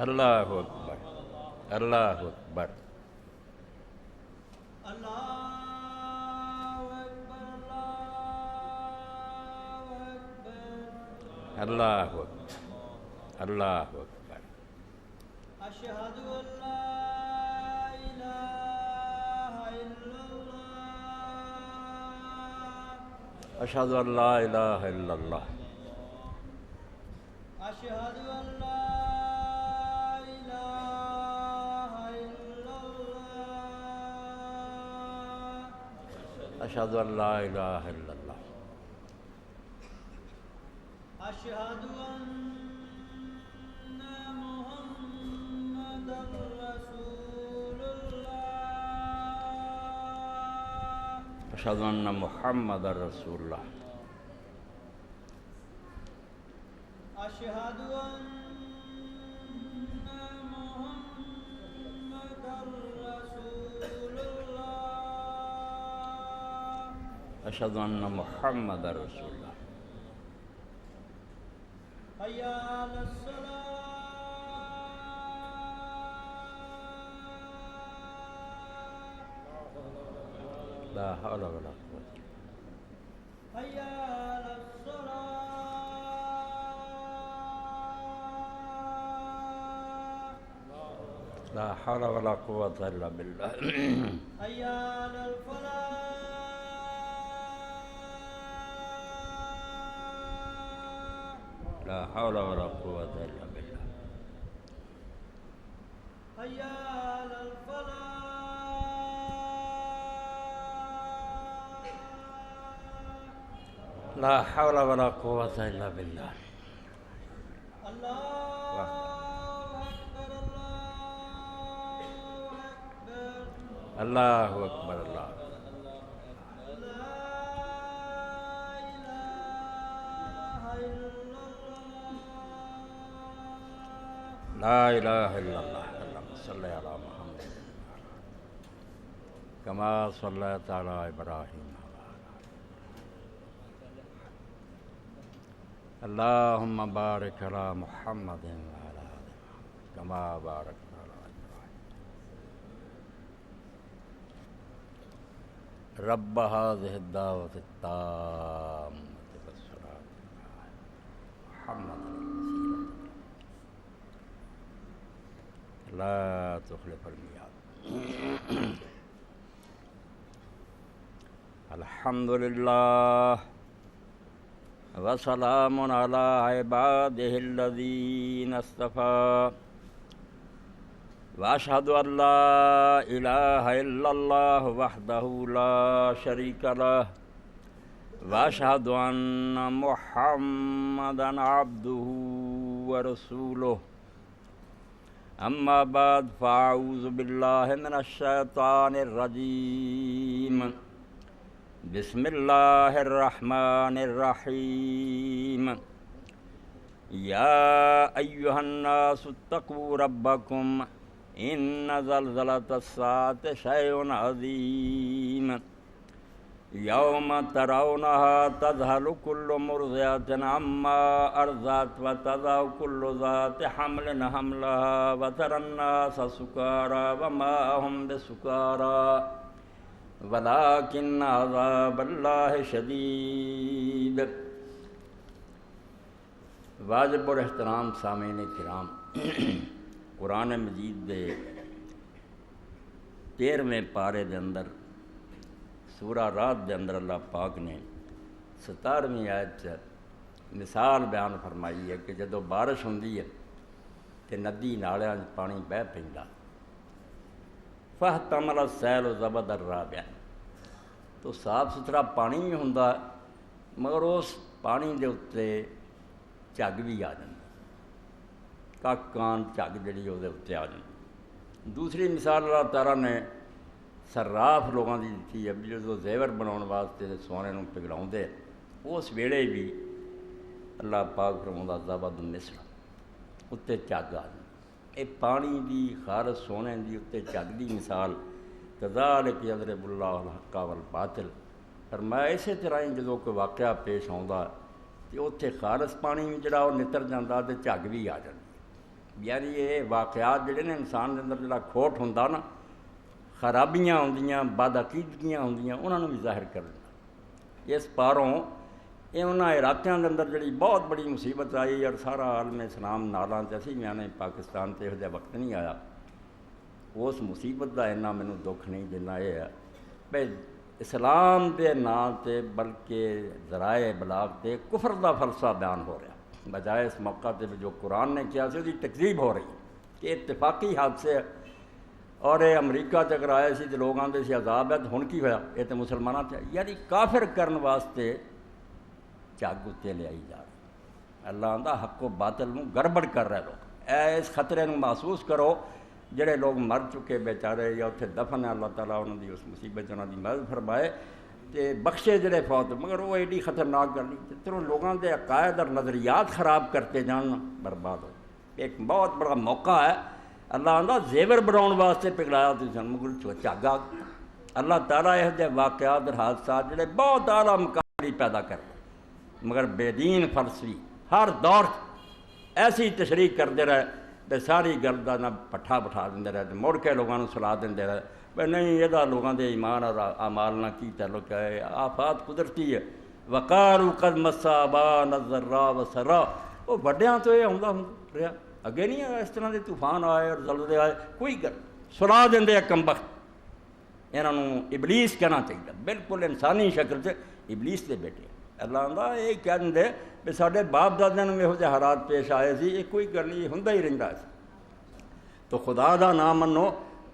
اللہ اکبر، اللہ اکبر، اللہ اکبر، اللہ اکبر، اشہد ان لا الہ الا اللہ، اشہد ان لا الہ الا اللہ، اشہد ان لا الہ الا اللہ، اشہد ان لا الہ الا اللہ، اشہد ان محمد رسول اللہ، اشہد ان محمد رسول اللہ، اشہد ان محمد رسول اللہ، اشہد ان محمد رسول اللہ، حی علی الصلاۃ، لا حول ولا قوة، حی علی الصلاۃ، لا حول ولا قوة الا بالله، حی علی الفلاح، لا حول ولا قوة الا بالله، حی علی الفلاح، لا حول ولا قوة الا بالله، اللہ اکبر، اللہ اکبر، اللہ لا الہ الا اللہ، اللہم صلی علی محمد کما صلیت علی ابراہیم، اللہم بارک علی محمد وعلی آل محمد کما بارکت علی ابراہیم، رب هذه الدعوة التامة والصلاة محمد الوسيلة لا تخلف الميعاد، الحمد لله وسلام على عباده الذين اصطفى، واشهد ان لا اله الا الله وحده لا شريك له، واشهد ان محمدا عبده ورسوله، اما بعد فاعوذ بالله من الشيطان الرجيم، بسم الله الرحمن الرحيم، يا أيها الناس اتقوا ربكم إن زلزلة الساعة شيء عظيم، يوم ترونها تذهل كل مرضعة عما أرضعت وتضع كل ذات حمل حملها وترى الناس سكارى وما هم بسكارى ولكن عذاب اللہ شدید۔ واجب اور احترام سامعین کرام، قرآن مجید دے 13ویں پارے دے اندر سورہ رات دے اندر اللہ پاک نے 17ویں آیت مثال بیان فرمائی ہے کہ جدو بارش ہوندی ہے تے ندی نالیاں پانی بہ پیندا، فاحتمل السیل زبد الرابع، تو صاف ستھرا پانی بھی ہوندا مگر اس پانی دے اتنے جھگ بھی آ جاندی، کان جھگ جڑی وہ اتنے آ جاندی۔ دوسری مثال اللہ تعالیٰ نے صراف لوگوں کی دیتی ہے، جو زیور بناؤن واسطے سونے نوں پگھلاؤندے اس ویلے بھی اللہ پاک فرماؤندا زبد النسل، اتنے جھگ آ جاندی۔ یہ پانی دی خالص سونے دی اتنے جھگ دی مثال کذالک یضرب اللہ الحق والباطل، فرمایا اسی طرح ہی جدوں کوئی واقعہ پیش آਉਂਦਾ تے اتنے خالص پانی بھی جڑا وہ نتر جاتا تے جھگ بھی آ جاتی، یعنی یہ واقعات جڑے نے انسان دے اندر جڑا کھوٹ ہوندا نا، خرابیاں ہوندیاں، بدعقیدگیاں ہوندیاں، انہاں نوں بھی ظاہر کر دیندا۔ اس پاروں یہ انہاں علاقیاں دے اندر جڑی بہت بڑی مصیبت آئی اور سارا عالم اسلام نالاں تے اسی میں نے پاکستان تے یہ وقت نہیں آیا، اس مصیبت دا اتنا مینوں دکھ نہیں دینا یہ ہے بھئی اسلام دے نام تے بلکہ ذرائع ابلاغ تے کفر دا فلسفہ بیان ہو رہا، بجائے اس موقع تے جو قرآن نے کیا سی اس کی تکذیب ہو رہی کہ اتفاقی حادثے اور یہ امریکہ تے اگر آئے سی تو لوگ آندے سی عذاب ہے، تو ہن کی ہویا یہ تو مسلمانوں تے یعنی کافر کرن واسطے جگ اتنے لے آئی جا رہی۔ اللہ آندا حق و باطل نوں گڑبڑ کر رہے لوگ، اس خطرے نوں محسوس کرو جڑے لوگ مر چکے بیچارے یا اتنے دفن ہے، اللہ تعالیٰ انہوں دی اس مصیبت انہوں دی مدد فرمائے تے بخشے جڑے فوت، مگر وہ ایڈی خطرناک گل نہیں جتنے لوگوں کے عقائد اور نظریات خراب کرتے جان برباد ہو۔ ایک بہت بڑا موقع ہے، اللہ آندا زیور بناؤن واسطے پگھلایا تساں مگر جھگ آ گئی۔ اللہ تعالیٰ یہ جے واقعات اور حادثات جڑے بہت اعلیٰ مقابلی پیدا کرتے مگر بے دین فلسفی ہر دور ایسی تشریح کرتے رہے تے ساری گل کا نہ پٹھا بٹھا دے رہے مڑ کے لوگوں کو صلاح دے رہے بھائی نہیں یہ لوگوں کے ایمان اور اعمال نہ کی تعلق ہے، آفات قدرتی ہے۔ وقالوا قد مس آباءنا الضراء والسراء، وہ وڈیاں تو یہ آਉਂدا رہا، اگے نہیں آیا اس طرح کے طوفان آئے اور زلزلے آئے، کوئی گل صلاح دے کمبخت انہاں نوں ابلیس کہنا چاہیے، بالکل انسانی شکل سے ابلیس دے بیٹے۔ اللہ آندا یہ کہہ دے بھی ساڈے باپ دادیاں نوں یہو جہے حالات پیش آئے سی، یہ کوئی گل نہیں ہوندا ہی رہندا سی۔ تو خدا دا نام منو،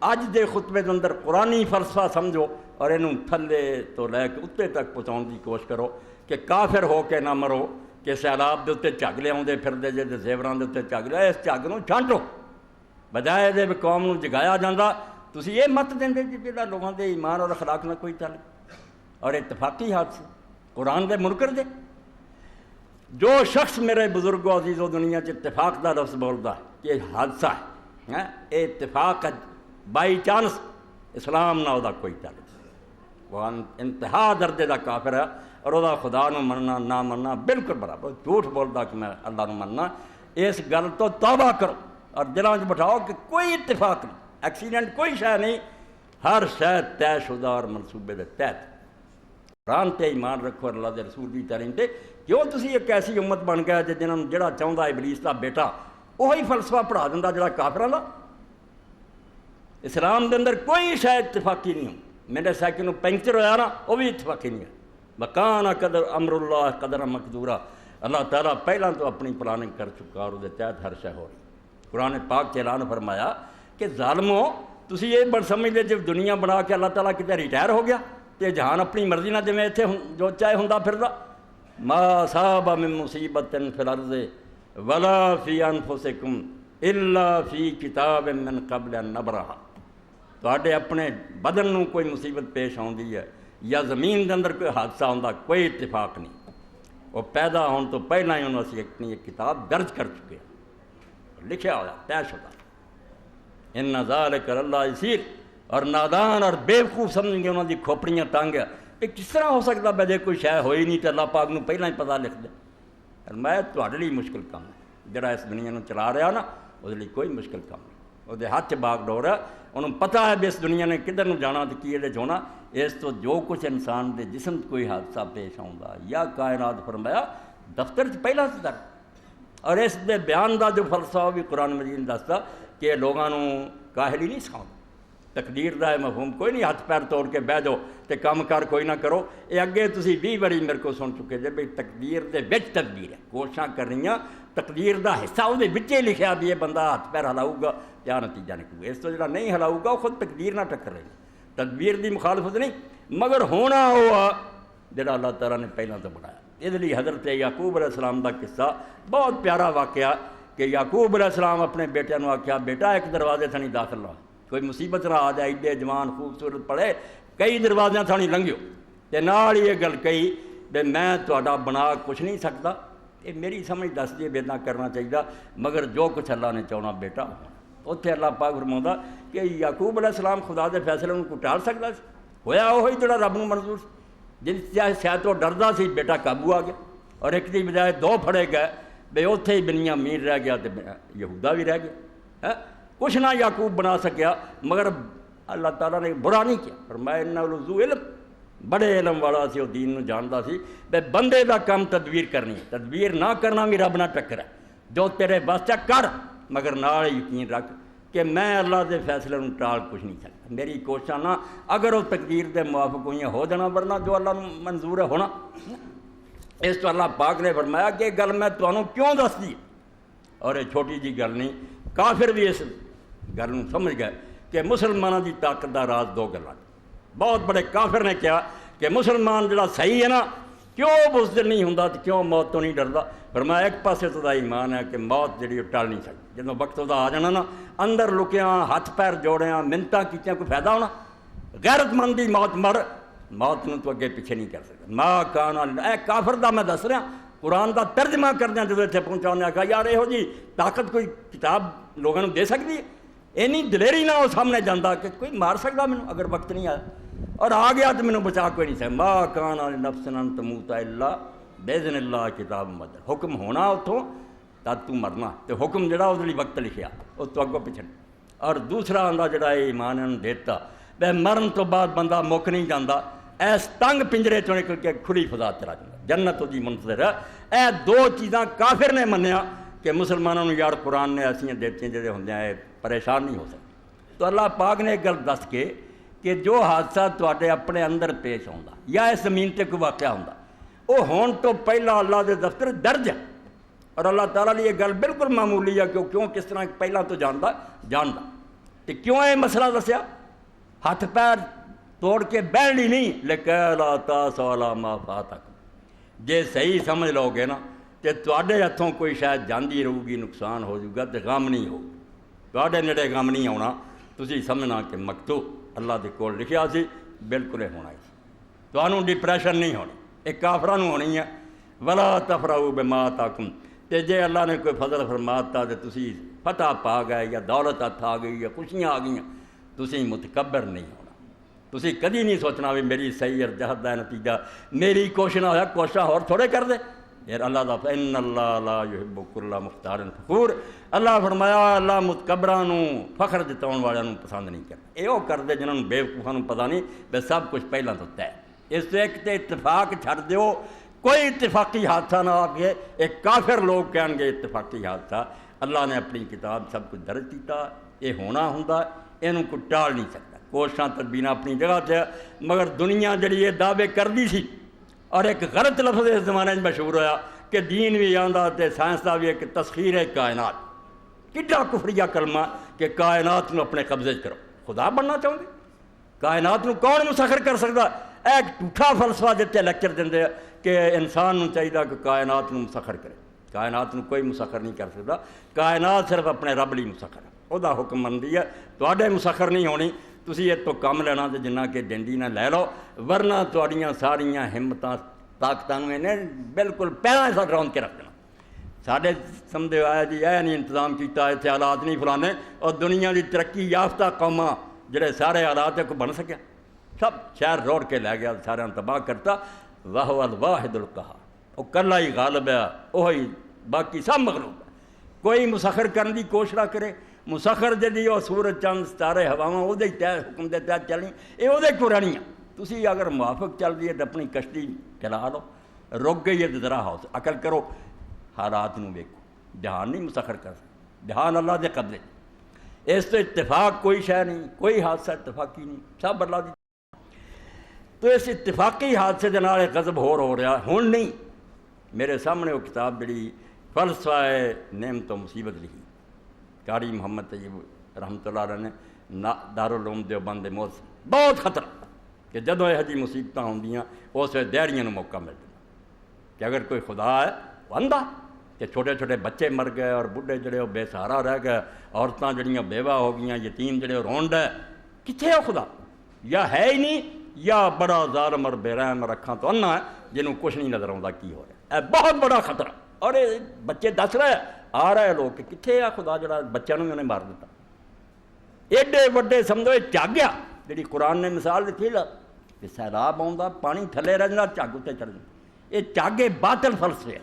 اج دے خطبے دے اندر قرآنی فلسفہ سمجھو اور انہوں تھلے تو لے کے اتنے تک پہنچاؤن کی کوشش کرو کہ کافر ہو کے نہ مرو کہ سیلاب دے اتنے جھگ لے آؤندے پھردے جے تے زیوراں دے اتنے جھگ لے، اس جھگ نوں چھانٹو بجائے دے قوم نوں جگایا جاندا۔ تسی یہ مت دیندے جہاں لوگوں دے ایمان اور اخلاق نہ کوئی تعلق اور اتفاقی حادثے قرآن دے منکر دے۔ جو شخص میرے بزرگوں عزیزوں دنیا چ اتفاق دا لفظ بولدا ہے کہ حادثہ ہے یہ اتفاق بائی چانس، اسلام نہ دا کوئی تعلق، وہ انتہا درجے دا کافر ہے اور وہ خدا نو مننا نہ مننا بالکل برابر، جھوٹ بولدا کہ میں اللہ نو مننا۔ اس گل تو توبہ کرو اور دلاں چ بٹھاؤ کہ کوئی اتفاق نہیں، ایکسیڈنٹ کوئی شے نہیں، ہر شے طے شدہ اور منصوبے دے تحت۔ قرآن تے ایمان رکھو، اللہ دے رسول دی تعلیم تے، کیوں تسی ایک ایسی امت بن گیا جنہاں جڑا چاہندا ابلیس دا بیٹا وہی فلسفہ پڑھا دیندا جڑا کافراں دا۔ اسلام دے اندر کوئی شے اتفاقی نہیں ہو، میرے سائیکل پنکچر ہویا نا وہ بھی اتفاقی نہیں ہے۔ مکان قدر امر اللہ قدر مقدورہ، اللہ تعالیٰ پہلا تو اپنی پلاننگ کر چکا اور وہ تحت ہر شے ہو رہی۔ قرآن پاک کے اعلان فرمایا کہ ظالمو تسی یہ بڑھ سمجھ لے جب دنیا بنا کے اللہ تعالیٰ کتے ریٹائر ہو گیا تے جہان اپنی مرضی نہ جویں اتنے جو چاہے ہوندا پھردا۔ ما اصاب من مصیبت فی الارض ولا فی انفسکم الا فی کتاب من قبل ان نبرہا۔ تواڈے اپنے بدن نوں کوئی مصیبت پیش آؤندی ہے یا زمین دے اندر کوئی حادثہ ہوندا، کوئی اتفاق نہیں، وہ پیدا ہون تو پہلا ہی انہوں نے اپنی ایک کتاب درج کر چکے ہیں، لکھا ہوا طے شدہ۔ ان ذالک اللہ یسیر، اور نادان اور بیوقوف سمجھیں گے انہوں دی کھوپڑیاں تنگ ہے، یہ کس طرح ہو سکتا بجے کوئی شے ہوئی نہیں تو اللہ پاک نوں پہلا ہی پتہ لکھ دے۔ میں تواڈے لئی مشکل کام ہے، جڑا اس دنیا نوں چلا رہا نا وہ لئی کوئی مشکل کام نہیں، وہ ہاتھ باغ ڈور ہے، انہوں پتہ ہے بھی اس دنیا نے کدھر نوں جانا تو کی یہ ہونا۔ اس تو جو کچھ انسان دے جسم کوئی حادثہ پیش آؤندا یا کائنات فرمایا دفتر چ پہلا سے درج، اور اس دے بیان دا جو فلسفہ وہ بھی قرآن مجید نے دستا کہ لوگوں کاہل ہی نہیں سکھاؤں، تقدیر دا مفہوم کوئی نہیں، ہاتھ پیر توڑ کے بہ جاؤ تے کام کار کوئی نہ کرو۔ یہ اگے تسی 20 باری میرے کو سن چکے جے بھئی تقدیر دے وچ تدبیر ہے، کوششاں کر رہی ہیں تقدیر دا حصہ وہ وچے لکھیا بھی یہ بندہ ہاتھ پیر ہلاؤ گا کیا نتیجہ نکلے گا، اس تو جڑا نہیں ہلاؤ گا وہ خود تقدیر نہ ٹکر رہی، تدبیر دی مخالفت نہیں، مگر ہونا ہوا جڑا اللہ تعالیٰ نے پہلا تو بنایا۔ اس لیے حضرت یعقوب علیہ السلام دا قصہ بہت پیارا واقعہ کہ یعقوب علیہ السلام اپنے بیٹے نوں آکھیا بیٹا ایک دروازے تھانی داخل رہا، کوئی مصیبت نہ آ جائے، ایڈے جوان خوبصورت پڑے کئی دروازیاں تھانی لنگھیو تے نال یہ گل کہی کہ میں تہاڈا بنا کچھ نہیں سکتا، یہ میری سمجھ دس دی بیدنا کرنا چاہیے، مگر جو کچھ اللہ نے چاہنا بیٹا اتنے اللہ پاک فرماؤندا کہ یعقوب علیہ السلام خدا دے فیصلے نوں کوئی ٹال سکتا سی، ہویا وہی جڑا رب نوں منظور سی، جس شاید وہ ڈردا سی بیٹا قابو آ گیا، اور ایک دی بجائے 2 پھڑے گئے بے اوتھے ہی بنیامین رہ گیا تو یہودا بھی رہ گیا. کچھ نہ یعقوب بنا سکیا مگر اللہ تعالیٰ نے برا نہیں کیا. فرمایا انہ ذو علم، بڑے علم والا سی، وہ دین نو جانتا سی. بے بندے دا کام تدبیر کرنی، تدبیر نہ کرنا بھی رب نہ ٹکر ہے. جو تیرے بس ہے کر، مگر نال یقین رکھ کہ میں اللہ دے فیصلے نو ٹال کچھ نہیں سکتا. میری کوششاں نہ اگر وہ تقدیر دے موافق ہوئی ہو جانا، ورنہ جو اللہ نو منظور ہے ہونا. اس تو اللہ پاک نے فرمایا کہ گل میں تمہیں کیوں دس دی، اور یہ چھوٹی جی گل نہیں. کافر بھی اس گل نو سمجھ گئے کہ مسلمانوں دی طاقت دا راز دو گلاں. بہت بڑے کافر نے کہا کہ مسلمان جڑا صحیح ہے نا، کیوں بزدل نہیں ہوندا تے کیوں موت تو نہیں ڈردا. فرمایا ایک پاسے تو دا ایمان ہے کہ موت جڑی ٹال نہیں سکتی. جدوں وقت دا آ جانا نا، اندر لکیاں ہاتھ پیر جوڑیاں منتاں کیتیاں کوئی فائدہ ہونا. غیرت مند دی موت مر، موت نو تو اگے پیچھے نہیں کر سکتا. ما کان اے کافر دا میں دس رہا، قرآن دا ترجمہ کردیا جدوں اتنے پہنچانے آ یار یہو جی طاقت کوئی کتاب لوگوں نے دے سکتی ہے؟ اینی دلیری نہ وہ سامنے جانا کہ کوئی مار سکتا مینوں اگر وقت نہیں آیا، اور آ گیا تو مینوں بچا کوئی نہیں سکتا. ما کان لنفس ان تموت الا باذن اللہ کتاب مدر. حکم ہونا اتوں تد تو مرنا، تو حکم جڑا اس لیے وقت لکھیا اس تو اگوں پیچھے. اور دوسرا آندا جڑا یہ ایمان انہوں دیتا بے مرن تو بعد بندہ مک نہیں جانا، ایس تنگ پنجرے چوں نکل کے کھلی فضا چلا جاتا، جنت دی منتظر ہے. اے دو چیزاں کافر نے منیا کہ مسلمانوں نے یار قرآن نے ایسا دیتے جڑے ہوندے ہیں پریشان نہیں ہو سکتے. تو اللہ پاک نے ایک گل دس کے کہ جو حادثہ تواڈے اپنے اندر پیش ہوندا یا اس زمین تے کوئی واقعہ ہوندا، وہ ہون تو پہلا اللہ دے دفتر درج ہے. اور اللہ تعالیٰ نے یہ گل بالکل معمولی ہے کہ کیوں کس طرح پہلا تو جاندا تو کیوں یہ مسئلہ دسیا. ہاتھ پیر توڑ کے بہن لی نہیں، لیکن لا تاسوا علی ما فاتک. جے صحیح سمجھ لو گے نا کہ تواڈے ہتھوں کوئی شاید جاندی رہو گی، نقصان ہو جائے گا، تو غم نہیں ہوگا. تواڈے نیڑے غم نہیں آنا. تسی سمجھنا کہ مکتوب اللہ دے کول لکھیا سی، بالکل ہونا ہی. تانوں ڈپریشن نہیں ہونی، ایک کافراں نوں ہونی ہے. ولا تفرحوا بما آتاکم. تے جے اللہ نے کوئی فضل فرماتا تے تسی فتح پا گئے یا دولت ہاتھ آ گئی یا خوشیاں آ گئیں، تسی متکبر نہیں ہونا. تسی کدی نہیں سوچنا بھی میری صحیح اور جہد دا نتیجہ میری کوشش نہ ہوا، کوششاں اور تھوڑے کر دے. یار اللہ دا ان اللہ لا یحب کل مختار فخور. اللہ فرمایا اللہ متکبراں نوں فخر جتاؤن والیاں نوں پسند نہیں کرتا. یہ وہ کر دے جنہوں نے بیوقوفاں نوں پتہ نہیں بے سب کچھ پہلاں تو طے. اس تو ایک تے اتفاق چھڈ دیو، کوئی اتفاقی حادثہ نہ آ کے ایک کافر لوگ کہن گے اتفاقی حادثہ. اللہ نے اپنی کتاب سب کچھ درج کیتا، یہ ہونا ہوندا، اینوں کوئی ٹال نہیں سکتا. کوششاں تدبیراں اپنی جگہ تے، مگر دنیا جڑی یہ دعوے کردی سی، اور ایک غلط لفظ اس زمانے میں مشہور ہویا کہ دین بھی آندا تے سائنس دا بھی ایک تسخیر ہے کائنات. کڈا کفریہ کلمہ کہ کائنات نو اپنے قبضے کرو. خدا بننا چاہوں گے؟ کائنات نو کون مسخر کر سکتا؟ ایک جھوٹا فلسفہ جتے لیکچر دے کہ انسان نو چاہیے کہ کائنات نو مسخر کرے. کائنات نو کوئی مسخر نہیں کر سکتا. کائنات صرف اپنے رب لی مسخر ہے، وہ دا حکم مندی ہے. تواڈے مسخر نہیں ہونی. تسی یہ تو کم لینا تے جنہ کہ ڈنڈی نہ لے لو، ورنہ تواڈیاں ساریاں ہمتاں طاقتاں نے بالکل پیراں سا رون کے رکھ دینا. ساڈے سمجھے آیا جی اے نہیں انتظام کیتا، اتنے حالات نہیں فلانے، اور دنیا دی ترقی یافتہ قوماں جڑے سارے حالات کو بن سکیا، سب شہر روڑ کے لے گیا، سارے تباہ کرتا. وہو الواحد القہار. وہ کلا ہی غالب ہے، وہی باقی سب مغلوب ہے. کوئی مسخر کرنے کی کوشش نہ کرے. مسخر جی وہ سورج چند ستارے ہواواں وہ تحت حکم دے تحت چلنی، یہ وہ کو رہنی. تسی اگر موافق چل رہی ہے تو اپنی کشتی چلا لو. رک گئی ہے تو ذرا ہاؤس عقل کرو، حالات نو ویکھو. جہان نہیں مسخر کر سکتا، جہان اللہ دے قبضے. اس تو اتفاق کوئی شے نہیں، کوئی حادثہ اتفاقی نہیں، سب اللہ دی. تو اس اتفاقی حادثے دے نال غضب ہو رہا ہن نہیں. میرے سامنے وہ کتاب جڑی فلسفہ نعمت و مصیبت لکھی، قاری محمد طیب رحمۃ اللہ علیہ نے دارالعلوم دیوبند دے موت. بہت خطرہ کہ جدوں یہ جی مصیبتاں ہوندیاں اس ویلے دیہڑیاں نوں موقع ملتا کہ اگر کوئی خدا ہے وہ اندھا کہ چھوٹے چھوٹے بچے مر گئے اور بڈھے جڑے وہ بے سہارا رہ گئے، عورتاں جڑیاں بیوہ ہو گئیاں، یتیم جڑے رون ڈے. کتنے ہے خدا؟ یا ہے ہی نہیں یا بڑا ظالم اور بے رحم رکھاں تو انا ہے جنہوں کچھ نہیں نظر آتا کی ہو رہا ہے. بہت بڑا خطرہ. اور یہ بچے دس رہے آ رہے لوگ کہ کتنے آ خدا جڑا بچوں بھی انہیں مار دیتا. ایڈے وڈے سمجھو یہ چگ آ جی قرآن نے مثال دیتی لا کہ سیلاب آتا پانی تھلے رہتا، چگ اتنے چڑھ جائے. یہ چگ باطل فلسفے ہے.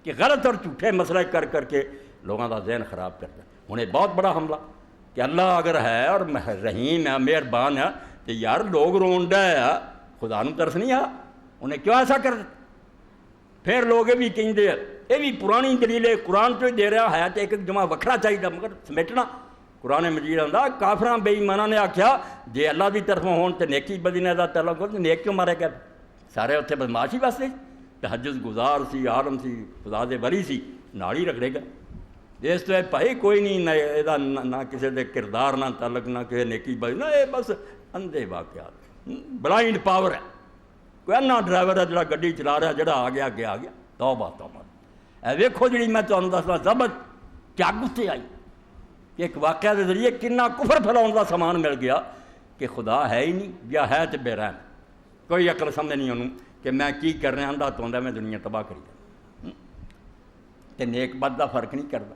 کہ غلط اور جھوٹے مسئلے کر کر کے لوگوں کا ذہن خراب کرتا ہے۔ ہوں یہ بہت بڑا حملہ کہ اللہ اگر ہے اور رحیم ہے مہربان ہے تو یار لوگ رون ڈے ہے خدا نو ترس نہیں آ انہیں کیوں ایسا کر دیتا؟ پھر لوگ یہ بھی کہیں یہ بھی پرانی دلیل ہے قرآن تو ہی دے رہا ہے تو ایک جمع وکھرا چاہیے مگر سمیٹنا قرآن مجید آتا کافراں بے ایماناں نے آخیا جے اللہ کی طرفوں ہون تو نیکی بدی دا تعلق ہو تو نیک کیوں مارے گئے؟ سارے اتنے بدماش ہی واسطے تہجد گزار سی عالم سی خدا دے ولی سی نال ہی رکھ لے گا۔ اس تو بھائی کوئی نہیں نہ کسی دے کردار نہ تعلق نہ کسی نیکی بدی نہ یہ بس اندھے واقعات بلائنڈ پاور ہے۔ کوئی انا ڈرائیور ہے جڑا گڈی چلا رہا جڑا آ گیا اگے آ گیا توبہ توبہ۔ اے ویکھو جڑی میں تمہیں دسنا ضبط جگ اتنے آئی کہ ایک واقعہ کے ذریعے کنا کفر پھیلاؤن کا سامان مل گیا کہ خدا ہے ہی نہیں یا ہے تو بے رحم کوئی عقل سمجھ نہیں انہوں کہ میں کی کر رہا اندھا تو میں دنیا تباہ کری تے نیک بد کا فرق نہیں کرتا۔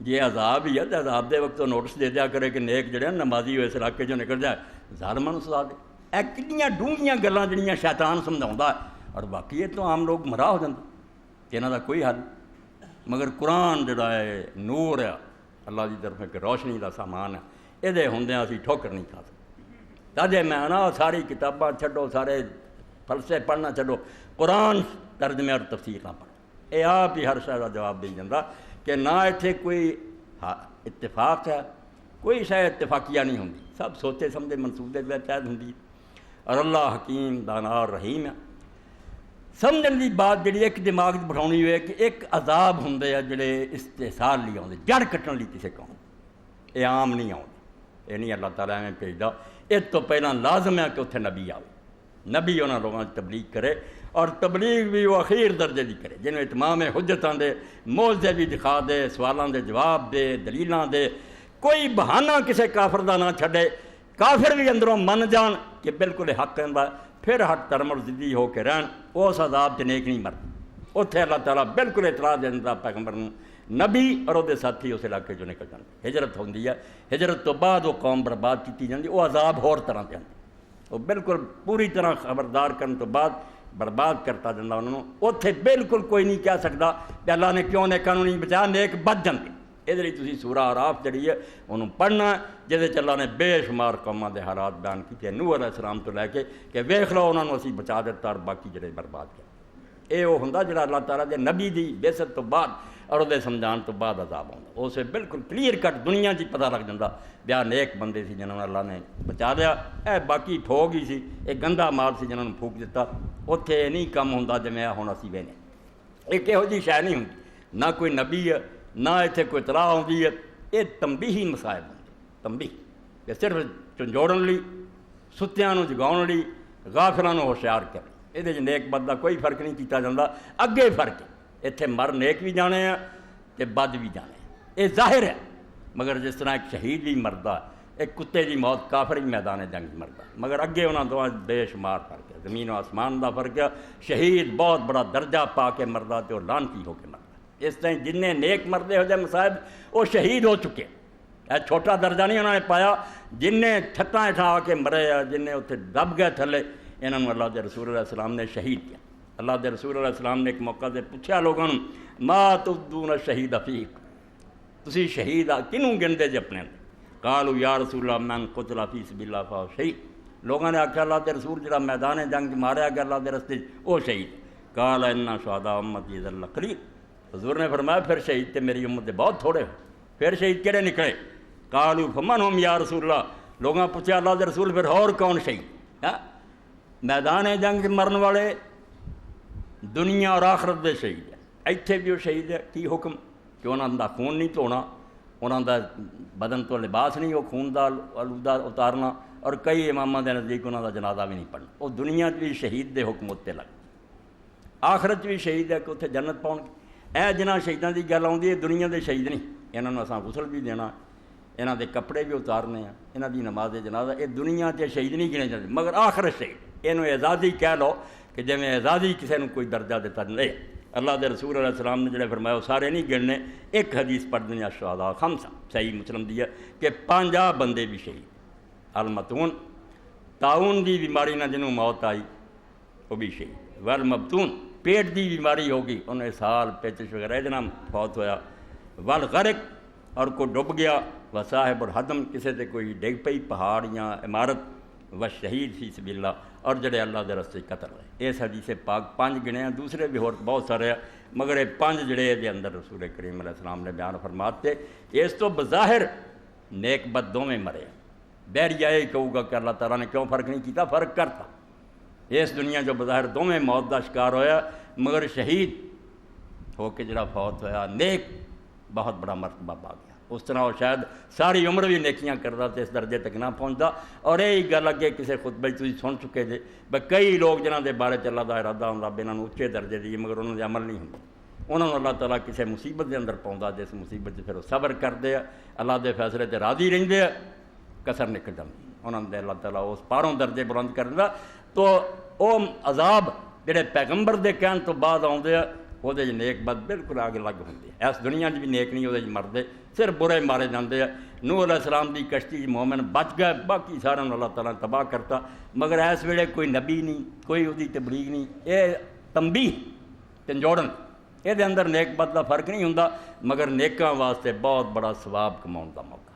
جی عذاب ہی ہے تو عذاب دے وقت نوٹس دے دیا کرے کہ نیک جڑے نمازی ہوئے اس علاقے چوں نکل جائے ظالماں سزا دے۔ اے کنیاں ڈونگیاں گلاں جڑیاں شیطان سمجھاوندا ہے اور باقی یہ تو عام لوگ گمراہ ہو جاندے کہ انہاں دا کوئی حل۔ مگر قرآن جڑا ہے نور ہے اللہ کی طرف ایک روشنی کا سامان ہے یہ ہوندیاں اسی ٹھوکر نہیں کھا سکتے۔ تاجے میں نا ساری کتاباں چھڈو سارے فلسفے پڑھنا چھڈو قرآن ترجمے اور تفسیر نہ پڑھو۔ یہ آپ ہی ہر شے کا جواب دے جاندہ کہ نہ اتنے کوئی اتفاق ہے کوئی شے اتفاقیہ نہیں ہوندی سب سوچے سمجھے منصوبے کے تحت ہوندی اور اللہ حکیم دانا اور رحیم ہے۔ سمجھن دی بات جڑی ایک دماغ بٹھاؤنی ہوئے کہ ایک عذاب ہوندے ہیں جڑے استحصال لی آؤندے جڑ کٹن لی کسے قوم یہ عام نہیں آؤندے یہ نہیں اللہ تعالیٰ میں بھیجدا۔ اس تو پہلا لازم ہے کہ اتنے نبی آئے نبی انہاں لوگوں کی تبلیغ کرے اور تبلیغ بھی وہ اخیر درجے دی کرے جنہوں اتمام حجتاں دے موضوع بھی دکھا دے سوالاں دے جواب دے دلیلاں دے کوئی بہانہ کسے کافر دا نہ چھڈے کافر بھی اندروں من جان کہ بالکل حق کہندا پھر ہٹ ترم اور ضدی ہو کے رہن اس عذاب تے نیک نہیں مرد اتنے اللہ تعالیٰ بالکل اطلاع دے دیندا پیغمبر نوں نبی اور وہ ساتھی اس علاقے چوں نکل جاندے۔ ہجرت ہوندی ہے ہجرت تو بعد وہ قوم برباد کی جاندی وہ عذاب ہور طرح دے آندے وہ بالکل پوری طرح خبردار کرن تو بعد برباد کرتا جاندہ انہوں نے اتنے بالکل کوئی نہیں کہہ سکتا کہ اللہ نے کیوں نیکاں نوں نہیں بچایا نیک بچ جاندے۔ یہ تسی سورہ آراف جڑی ہے انہوں پڑھنا جہدے اللہ نے بے شمار قوماں دے حالات بیان کیتے نوح علیہ السلام تو لے کے کہ ویکھ لو انہوں نے اسی بچا دیتا اور باقی جڑے برباد کر یہ وہ ہوندا جڑا اللہ تعالیٰ دے نبی دی بعثت تو بعد اور وہ سمجھان تو بعد عذاب ہوندا اسے بالکل کلیئر کٹ دنیا چ پتہ لگ جاندہ بیا نیک بندے سی جنہوں نے اللہ نے بچا لیا اے باقی ٹھوگ ہی سی ایک گندا مال سی جنہوں نے پھونک دیتا اتنے نہیں کم ہوندا جویں ہن اسی وینے ایک یہو جی شے نہیں ہوندی نہ کوئی نبی ہے نہ اتنے کوئی اطلاع آتی ہے یہ تنبیہی مسائل ہوندے تنبیہ کہ صرف جھنجوڑن لی ستیاں نوں جگاؤن لی غافلاں نوں ہوشیار کرے یہ نیک بد کا کوئی فرق نہیں کیتا جاندہ اگے فرق ہے اتنے مر نیک بھی جانے ہیں تے بد بھی جانے ہیں یہ ظاہر ہے مگر جس طرح ایک شہید بھی مردہ ایک کتے کی موت کافر بھی میدان جنگ مردہ مگر اگے انہاں دونوں بے شمار فرق ہے زمین و آسمان دا فرق ہے شہید بہت بڑا درجہ پا کے مردہ تے وہ لعنتی ہو کے مردہ اس طرح جن نیک مردے ہو جائے مصائب وہ شہید ہو چکے چھوٹا درجہ نہیں انہوں نے پایا جن نے چھتاں ہٹا آ کے مرے جن نے اتنے دب گئے تھلے انہوں نے اللہ دے رسول علیہ السلام نے شہید کیا۔ اللہ دے رسول علیہ السلام نے ایک موقع سے پوچھا لوگوں نے ما تبدون شہید فیک تسی شہید کنوں گندے جے اپنے قالوا یا رسول اللہ من قتل فی سبیل اللہ فہو شہید لوگوں نے آخیا اللہ دے رسول جڑا میدان جنگ ماریا گیا اللہ دے رستے وہ شہید قال ان شہداء امتی اذا لقلیل حضور نے فرمایا پھر شہید تے میری امت دے بہت تھوڑے ہو پھر شہید کہڑے نکلے قالوا فمن ہم یا رسول اللہ لوگوں نے پوچھا اللہ دے رسول پھر اور کون شہید میدان جنگ مرن والے دنیا اور آخرت دے شہید ہے ایتھے بھی وہ شہید ہے کی حکم کہ انہوں دا خون نہیں دھونا انہوں دا بدن تو لباس نہیں وہ خون دا آلودہ اتارنا اور کئی اماماں دے نزدیک انہوں دا جنازہ بھی نہیں پڑھنا وہ دنیا بھی شہید دے حکم اتنے لگ آخرت بھی شہید ہے کہ اتنے جنت پاؤ گے اے جنہ شہیداں دی گل آؤندی ہے دنیا دے شہید نہیں انہوں نے اساں غسل بھی دینا انہاں دے کپڑے بھی اتارنے ہیں انہاں دی نماز جنازہ یہ دنیا تے شہید نہیں گنے جاندے مگر آخرت شہید یہ اعزازی کہہ لو کہ جی میں اعزازی کسی نے کوئی درجہ دیتا نہیں اللہ دے رسول علیہ السلام نے جڑے فرمایا وہ سارے نہیں گننے ایک حدیث پڑھ دیں شہداء خمسہ صحیح مسلم دی ہے کہ 50 بندے بھی شہید المتون تعاون دی بیماری نہ جنہوں موت آئی وہ بھی شہید والمبتون پیٹ دی بیماری ہو گئی، انہیں سال پیچش وغیرہ یہ نام فوت ہویا۔ والغرق اور کو ڈب گیا، وصاحب الحدم کسے تے کوئی ڈگ پئی پہاڑ یا عمارت، وشہید فی سبیل اللہ اور جڑے اللہ دے راستے قتل ہوئے۔ اس حدیث پاک 5 گنے ہیں، دوسرے بھی اور بہت سارے ہیں، مگر یہ 5 جڑے دے اندر رسول کریم علیہ السلام نے بیان فرماتے۔ اس تو بظاہر نیک بد دونوں مرے ہیں۔ بیریا یہ کہوں گا کہ اللہ تعالیٰ نے کیوں فرق نہیں کیتا، فرق کرتا۔ اس دنیا جو بظاہر دونوں موت دا شکار ہویا، مگر شہید ہو کے جڑا فوت ہویا نیک بہت بڑا مرتبہ پا گیا۔ اس طرح وہ شاید ساری عمر بھی نیکیاں کرتا تو اس درجے تک نہ پہنچتا۔ اور یہی گل اگے کسی خطبے تھی سن چکے جے بھئی کئی لوگ جنہاں دے بارے اللہ دا ارادہ ہوں رب انہوں اچھے درجے دی مگر انہوں نے عمل نہیں ہوں، انہوں نے اللہ تعالیٰ کسی مصیبت دے اندر پاؤں جس مصیبت سے پھر وہ صبر کرتے ہیں، اللہ دے فیصلے تے راضی رہندے ہیں، کسر نکل جاتی انہوں نے اللہ تعالیٰ اس پاروں درجے بلند کر دیا۔ تو وہ عذاب جڑے پیغمبر دے کہن تو بعد آتے ہیں وہ نیک بد بالکل آگے لگ ہوندی ہے۔ اس دنیا بھی نیک نہیں وہ مرتے، صرف برے مارے جاتے ہیں۔ نوح علیہ السلام دی کشتی مومن بچ گئے، باقی سارا اللہ تعالیٰ نے تباہ کرتا، مگر اس ویلے کوئی نبی نہیں، کوئی وہ تبلیغ نہیں۔ یہ تنبیہ تنجوڑن یہ اندر نیک بد کا فرق نہیں ہوندا، مگر نیکاں واسطے بہت بڑا ثواب کماؤن کا موقع۔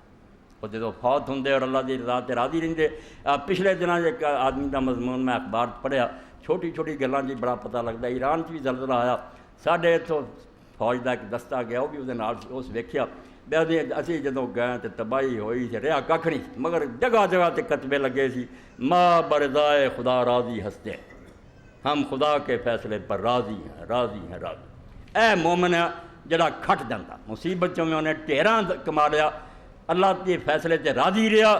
وہ جدو فوت ہوں اور اللہ کی رضا تے راضی رہندے۔ پچھلے دنوں ایک آدمی کا مضمون میں اخبار پڑھیا، چھوٹی چھوٹی گلاں جی بڑا پتہ لگتا۔ ایران بھی زلزلہ آیا، ساڈے اتوں فوج کا ایک دستہ گیا، وہ بھی اس ویکھیا اسی جدوں گئے تو تباہی ہوئی سی، رہا کھ نہیں، مگر جگہ جگہ تے کتبے لگے سی، ما برضائے خدا راضی ہنستے، ہم خدا کے فیصلے پر راضی ہیں راضی ہیں راضی۔ اے مومن ہے جڑا کھٹ جاتا مصیبت چوں میں انہیں ٹھیراں کما لیا، اللہ کے فیصلے تے راضی رہا،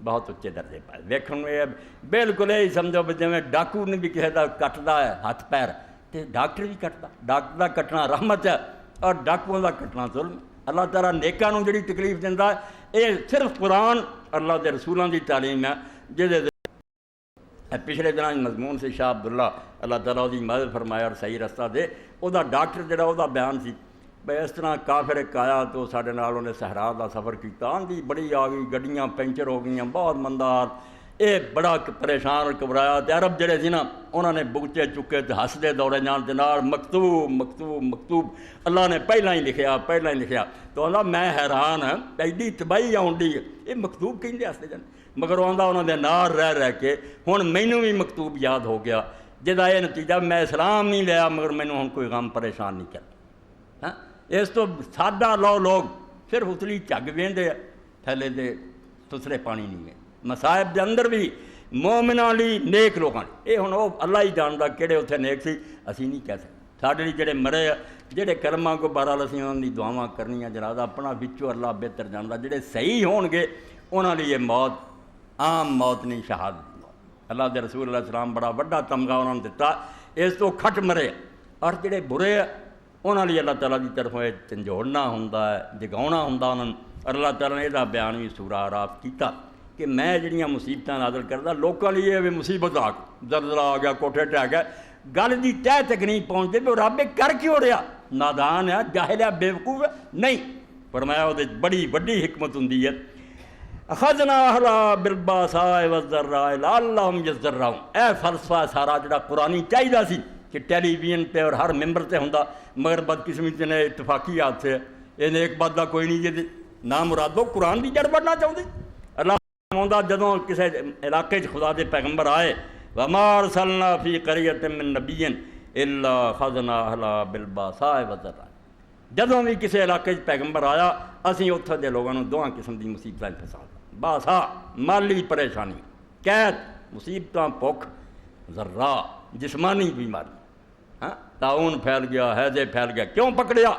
بہت اچھے درجے پائے۔ ویکھن میں بالکل یہی سمجھو بھی جویں ڈاکو نے بھی کسی کا کٹدا ہے ہاتھ پیر تے ڈاکٹر بھی کٹدا، ڈاکٹر کا کٹنا رحمت ہے اور ڈاکوؤں کا کٹنا ظلم۔ اللہ تعالیٰ نیکاں نوں جڑی تکلیف دیندا ہے، یہ صرف قرآن اللہ دے رسولاں دی تعلیم ہے۔ جہدے پچھلے دنوں مضمون سے شاہ عبداللہ اللہ تعالیٰ دی مدد فرمایا اور صحیح رستہ دے، وہ ڈاکٹر جڑا وہ بیان سی بھئی اس طرح کافر ایک آیا تو ساڈے نال انہیں صحرا دا سفر کیتا، آندھی بڑی آ گئی، گڈیاں پینچر ہو گئیاں، بہت مندا حال، یہ بڑا پریشان اور گھبرایا۔ تے عرب جڑے سی نا انہوں نے بگچے چکے تے ہسدے دوڑے جان تے نال مکتوب مکتوب مکتوب، اللہ نے پہلا ہی لکھیا تو اللہ میں حیران ہاں ایڈی تباہی آن ڈی ہے، یہ مکتوب کہندے ہسدے جان، مگر وہ آندا انہوں نے نال رہ کے ہن مینوں بھی مکتوب یاد ہو گیا، جہدا یہ نتیجہ میں اسلام نہیں لیا مگر مینوں ہن کوئی غم پریشان نہیں کرتا۔ ہاں اس تو سادہ لوگ صرف اتلی جھگ ویندے تھلے دے سسرے پانی نہیں ہے۔ مصائب دے اندر بھی مومناں لئی نیک لوگاں لئی، یہ ہن وہ اللہ ہی جاندا کہڑے اتنے نیک سی، اسی نہیں کہہ سکتے۔ ساڈے لئی جڑے مرے جڑے کرماں کو بہرحال اسی انہاں دی دعاواں کرنیاں جناب اپنا وچوں اللہ بہتر جاندا، جڑے صحیح ہون گے انہاں لئی یہ موت عام موت نہیں، شہادت موت۔ اللہ دے رسول علیہ السلام بڑا وڈا تمغہ انہوں نے دتا، اس تو کھٹ مرے۔ اور جڑے برے انہوں نے اللہ تعالیٰ کی طرف جھنجھوڑنا ہوندا ہے، جگاؤنا ہوندا انہوں نے، اور اللہ تعالیٰ نے یہ بیان بھی سورہ اعراف کیتا کہ میں جڑیاں مصیبتاں نازل کردا لوکاں لئی یہ مصیبت آ گئی، زلزلہ آ گیا، کوٹھے ٹہ گئے، گل دی تہ تک نہیں پہنچتے بھی رب کر کیوں رہا، نادان ہے، جاہل ہے، بیوقوف ہے، نہیں۔ فرمایا وہ بڑی وڈی حکمت ہوندی ہے، اخذنا اہلا بالباساء والضراء لعلہم یضرعون۔ اے فلسفہ سارا جڑا قرآنی چاہیدا سی کہ ٹیلی ویژن پہ اور ہر ممبر تے ہوندا، مگر بدقسمتی نے اتفاقیات سے یہ نیک بد دا کوئی نہیں جی نہ مرادو قرآن دی جڑ بڑھنا چاہتے۔ اللہ فرماؤندا جدوں کسی علاقے خدا دے پیغمبر آئے، وما ارسلنا فی قریۃ من نبی الا اخذنا اہلہا بالباساء والضراء۔ جدوں بھی کسی علاقے پیغمبر آیا اسی اتھے دے لوگوں نے دواں قسم دی مصیبتاں پھسا دیا، باسا مالی پریشانی، قید، مصیبتاں، بھوک، ذرا جسمانی بیماری، ہاں طاعون پھیل گیا، ہیضے پھیل گیا، کیوں پکڑیا؟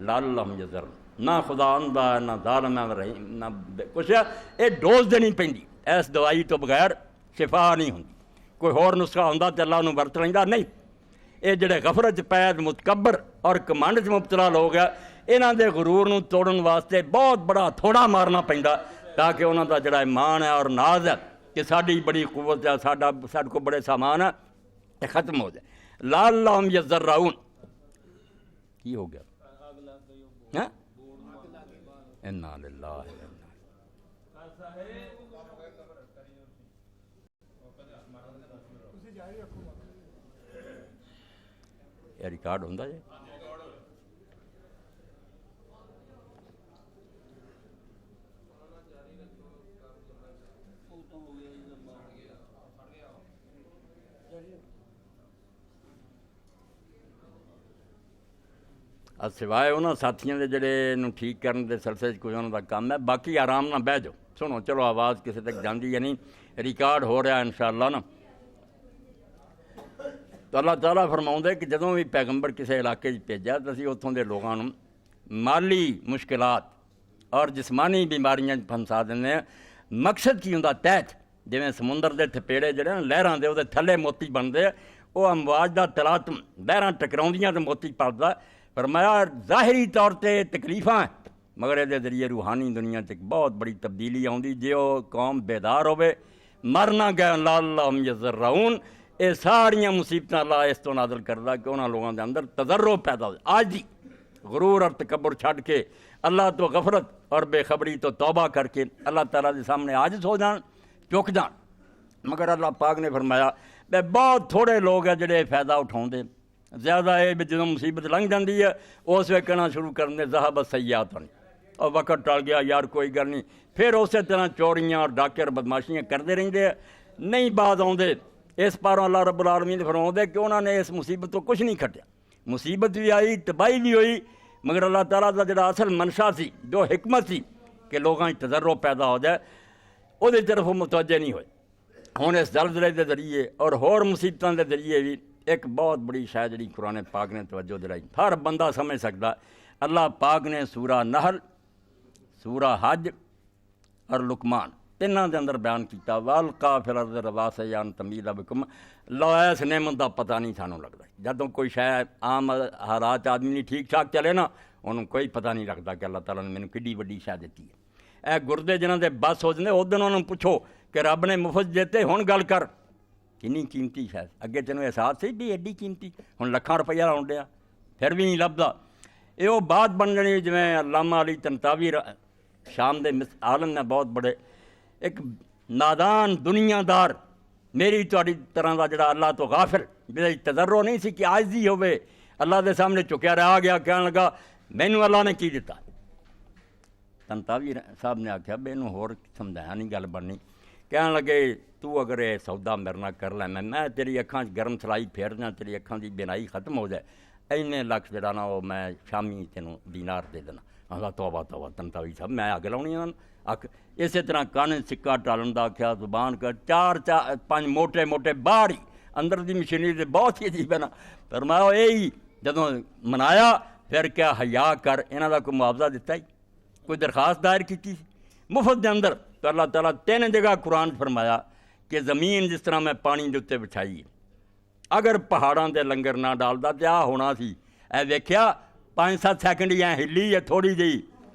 لعلہم یضرعون۔ نہ خدا آندا ہے، نہ ظالم ہے، رحیم، نہ کچھ ہے، یہ ڈوز دینی پیندی، اس دوائی تو بغیر شفا نہیں ہوندی۔ کوئی ہور نسخہ ہوندا تے اللہ انہوں ورت لیندا، نہیں۔ یہ جڑے غفلت پید متکبر اور کمانڈ چ مبتلا لوگ ہیں، انہاں دے غرور نوں توڑن واسطے بہت بڑا تھوڑا مارنا پیندا تاکہ انہاں دا جڑا ایمان ہے اور ناز ہے کہ ساڈی بڑی قوت ہے، ساڈے کو بڑے سامان ہے، یہ ختم ہو جائے۔ لعلہم یضرعون کی ہو گیا؟ ہاں انا للہ و انا ਇਹ ਰਿਕਾਰਡ ਹੁੰਦਾ ਜੇ। ਸਿਵਾਏ ਉਹਨਾਂ ਸਾਥੀਆਂ ਦੇ ਜਿਹੜੇ ਇਹਨੂੰ ਠੀਕ ਕਰਨ ਦੇ ਸਿਲਸਿਲੇ 'ਚ ਕੋਈ ਉਹਨਾਂ ਦਾ ਕੰਮ ਹੈ। ਬਾਕੀ ਆਰਾਮ ਨਾਲ ਬਹਿ ਜਾਓ, ਸੁਣੋ, ਚਲੋ ਆਵਾਜ਼ ਕਿਸੇ ਤੱਕ ਜਾਂਦੀ ਹੈ ਨਹੀਂ, ਰਿਕਾਰਡ ਹੋ ਰਿਹਾ ਇਨਸ਼ਾਅੱਲਾ ਨਾ। ਤਾਂ ਅੱਲਾਹ ਤਾਲਾ ਫਰਮਾਉਂਦੇ ਕਿ ਜਦੋਂ ਵੀ ਪੈਗੰਬਰ ਕਿਸੇ ਇਲਾਕੇ 'ਚ ਭੇਜਿਆ ਤਾਂ ਅਸੀਂ ਉੱਥੋਂ ਦੇ ਲੋਕਾਂ ਨੂੰ ਮਾਲੀ ਮੁਸ਼ਕਿਲਾਤ ਔਰ ਜਿਸਮਾਨੀ ਬਿਮਾਰੀਆਂ 'ਚ ਫੰਸਾ ਦਿੰਦੇ ਹਾਂ। ਮਕਸਦ ਕੀ ਹੁੰਦਾ? ਤਹਿਤ ਜਿਵੇਂ ਸਮੁੰਦਰ ਦੇ ਥਪੇੜੇ ਜਿਹੜੇ ਨਾ ਲਹਿਰਾਂ ਦੇ, ਉਹਦੇ ਥੱਲੇ ਮੋਤੀ ਬਣਦੇ ਆ, ਉਹ ਅਮਵਾਜ ਦਾ ਤਲਾਤਮ, ਲਹਿਰਾਂ ਟਕਰਾਉਂਦੀਆਂ ਤੇ ਮੋਤੀ ਪਲਦਾ। ਫਰਮਾਇਆ ਜ਼ਾਹਿਰੀ ਤੌਰ 'ਤੇ ਤਕਲੀਫਾਂ ਹੈ, ਮਗਰ ਇਹਦੇ ਜ਼ਰੀਏ ਰੂਹਾਨੀ ਦੁਨੀਆ 'ਚ ਇੱਕ ਬਹੁਤ ਬੜੀ ਤਬਦੀਲੀ ਆਉਂਦੀ ਜੇ ਉਹ ਕੌਮ ਬੇਦਾਰ ਹੋਵੇ। ਮਰਨਾ ਗਏ ਲਾਲਮ ਯਜ਼ਰਾਉਨ, ਇਹ ਸਾਰੀਆਂ ਮੁਸੀਬਤਾਂ ਅੱਲਾਹ ਇਸ ਤੋਂ ਨਾਜ਼ਲ ਕਰਦਾ ਕਿ ਉਹਨਾਂ ਲੋਕਾਂ ਦੇ ਅੰਦਰ ਤਜ਼ਰੁ ਪੈਦਾ ਹੋ, ਆਜੀ غرور اور تکبر چھڈ کے اللہ تو غفرت اور بے خبری تو توبہ کر کے اللہ تعالیٰ کے سامنے عاجز ہو جان، چک جان۔ مگر اللہ پاک نے فرمایا بے بہت تھوڑے لوگ ہیں جڑے فائدہ اٹھاؤندے، زیادہ یہ بھی جدوں مصیبت لنگ جاندی ہے اس وقت کہنا شروع کر دیں ذہب السیئات، اور وقت ٹل گیا یار کوئی گل نہیں، پھر اسی طرح چوریاں اور ڈاکے اور بدماشیاں کرتے رہندے ہیں، نہیں باز آؤندے۔ اس پاروں اللہ رب العالمین فرماؤندے کہ انہوں نے اس مصیبت تو کچھ نہیں کھٹیا، مصیبت بھی آئی، تباہی بھی ہوئی، مگر اللہ تعالیٰ کا جڑا اصل منشا سی، جو حکمت سی کہ لوگوں کی تجرب پیدا ہو جائے، وہ طرف وہ متوجہ نہیں ہوئے۔ ہوں اس زلزلے کے ذریعے اور ہور مصیبتوں کے ذریعے بھی ایک بہت بڑی شاید جڑی قرآن پاک نے توجہ دلائی، ہر بندہ سمجھ سکتا۔ اللہ پاک نے سورہ نحل، سورہ حج اور لقمان تینوں کے اندر بیان کیتا والقا فی الارض رواسیا ان تمید بکم۔ اللہ اس نعمت کا پتہ نہیں سانوں لگتا، جدوں کوئی شاید عام حالات آدمی نہیں ٹھیک ٹھاک چلے نا، انہوں کوئی پتہ نہیں لگتا کہ اللہ تعالیٰ نے مینوں کڈی وڈی شاید دیتی ہے۔ اے گردے جنہاں دے بس ہو جاندے ادھر انہوں پوچھو کہ رب نے مفت دیتے، ہن گل کر کنی قیمتی شاید، اگے تینوں احساس سی بھی ایڈی قیمتی، ہن لکھاں روپیہ لاؤن ڈیا پھر بھی نہیں لبدا۔ یہ وہ بات بن جانی جویں علامہ علی طنطاوی شام دے عالم نے بہت بڑے ایک نادان دنیا دار میری تہاڈی طرح دا جڑا اللہ تو غافل جہاں تجربہ نہیں سی کہ عاجزی ہوے، اللہ دے سامنے چکیا رہ گیا، کہنے لگا مینوں اللہ نے کی دیتا۔ طنطاوی صاحب نے آخیا بے اینوں ہور سمجھایا نہیں گل بننی، کہنے لگے تو اگر یہ سودا میرے نال کر لینا میں تیری اکھاں گرم سلائی پھیر دیاں، تیری اکھاں دی بینائی ختم ہو جائے، اینے لکھ جڑا نا وہ میں شامی تینوں دینار دے دینا۔ آخا توبہ توبہ طنطاوی صاحب میں اگ لاؤنی آخ اسی طرح کان سکہ ٹالن دا آخیا، زبان کا چار پانچ موٹے موٹے باہر ہی اندر دی مشینری دے بہت ہی عجیب ہے نا۔ فرمایا یہی جدوں منایا پھر کیا حیا کر، انہاں دا کوئی معاوضہ دیتا ہی، کوئی درخواست دائر کیتی مفت دے اندر؟ تو اللہ تعالیٰ 3 جگہ قرآن فرمایا کہ زمین جس طرح میں پانی دے اتنے بچھائی، اگر پہاڑاں دے لنگر نہ ڈالدا تے آ ہونا سی۔ اے ویکھیا 5-7 سیکنڈ یا ہلی ہے تھوڑی جی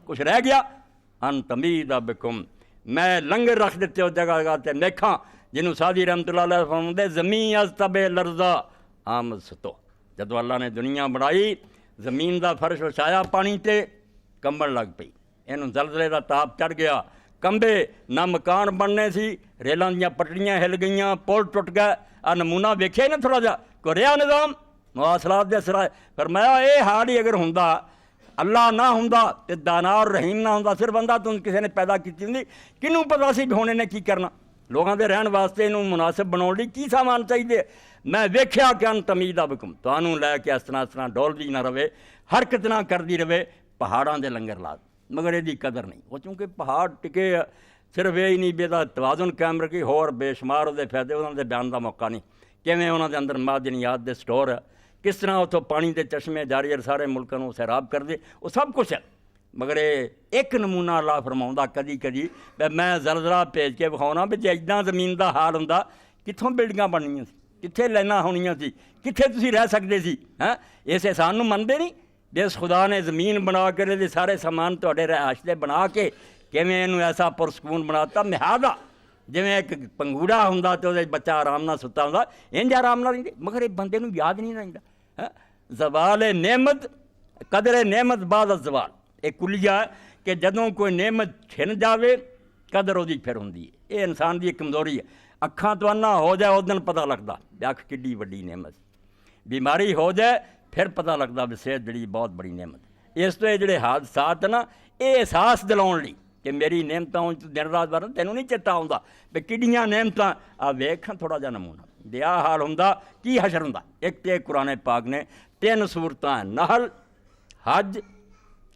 کچھ رہ گیا، ان تمید بکم میں لنگر رکھ دیتے اس جگہ جگہ تے نیکھاں، جنہوں سادی رحمت اللہ علیہ فرماندے زمین از تبے لرزا آمد ستو۔ جدو اللہ نے دنیا بنائی زمین دا فرش وچھایا پانی تے کمبن لگ پئی، اینوں زلزلے دا تاپ چڑھ گیا، کمبے نہ مکان بننے سی، ریلاں دیاں پٹڑیاں ہل گئیاں، پل ٹوٹ گئے۔ آ نمونہ ویکھیا نا تھوڑا جا کوئی رہا نظام مواصلات دے سرائے۔ فرمایا اے حال ہی اگر ہوندا، اللہ نہ ہوندا تے دانا اور رحیم نہ ہوندا، صرف بندہ تو کسی نے پیدا کیتی ہوندی، کنوں پتہ سی بھی ہونے نے کی کرنا، لوگاں دے رہن واسطے انہوں مناسب بناؤਣ ਲਈ کی سامان چاہیے۔ میں ویکھیا کہ ان تمید بکم تانوں لے کے اس طرح ڈولدی نہ رہے، حرکت نہ کردی رہے، پہاڑاں دے لنگر لا، مگر یہ قدر نہیں، وہ چونکہ پہاڑ ٹکے صرف یہ نہیں بھی توازن قائم رکھی، ہور بے شمار وہ فائدے انہوں نے بیان کا موقع نہیں، کیویں انہوں دے اندر معدنیات دے سٹور ہے، کس طرح اتوں پانی دے چشمے جاری سارے ملکوں سیراب کر دے، وہ سب کچھ ہے۔ مگر ایک نمونہ اللہ فرماؤں کدی کدی میں زلزلہ بھیج کے وکھاؤنا بھی جے اتنا زمین دا حال ہوں کتوں بلڈنگاں بننیاں سی، کتنے لائناں ہونیاں سی، کتنے تسی رہ سکتے سی؟ ہاں اس احسان نوں منتے نہیں جس خدا نے زمین بنا کے سارے سامان تہاڈے رہائش دے بنا کے کیویں اینوں ایسا پرسکون بناتا، محاذا جویں ایک پنگوڑا ہوندا تے وہ بچہ آرام نال ستا ہوندا، انج آرام نال رہندے، مگر یہ بندے نوں یاد نہیں رہندا۔ زوال نعمت قدر نعمت بعد الزوال، ایک کلیہ ہے کہ جدوں کوئی نعمت چھن جاوے قدر وہ پھر ہوندی ہے۔ یہ انسان دی ایک کمزوری ہے، اکھاں تو انا ہو جائے اس دن پتہ لگتا اکھ کڈی وڈی نعمت، بیماری ہو جائے پھر پتہ لگتا بھی صحت جڑی بہت بڑی نعمت ہے۔ اس تو یہ جڑے حادثات نا یہ احساس دلاؤن لی کہ میری نعمتوں دن رات بار تینوں نہیں چیتا آؤں بھی کڈیاں نعمتاں آ ویکھاں تھوڑا جا نمونہ دیا حال ہوں کی حشر ہوں۔ ایک تے قرآن پاک نے 3 سورتاں ہیں، نحل، حج،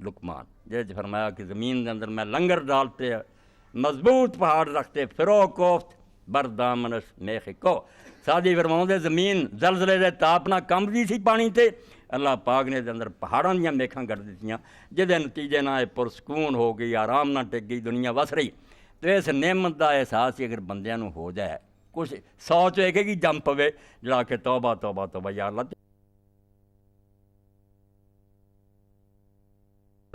لقمان، جیسے فرمایا کہ زمین کے اندر میں لنگر ڈالتے مضبوط پہاڑ رکھتے فرو کوفت بردامنش میخ کو سادی فرماؤں دے زمین زلزلے دے تاپنا کم دی سی پانی تے اللہ پاک نے دے اندر پہاڑاں دیاں میکھاں کر دیتیاں جدے نتیجے نہ پرسکون ہو گئی، آرام نہ ٹک گئی، دنیا وس رہی۔ تو اس نعمت دا احساس ہی اگر بندیاں نو ہو جائے کچھ 100 چ ایک ہی جم پوے جڑا کہ توبہ توبہ توبہ یا اللہ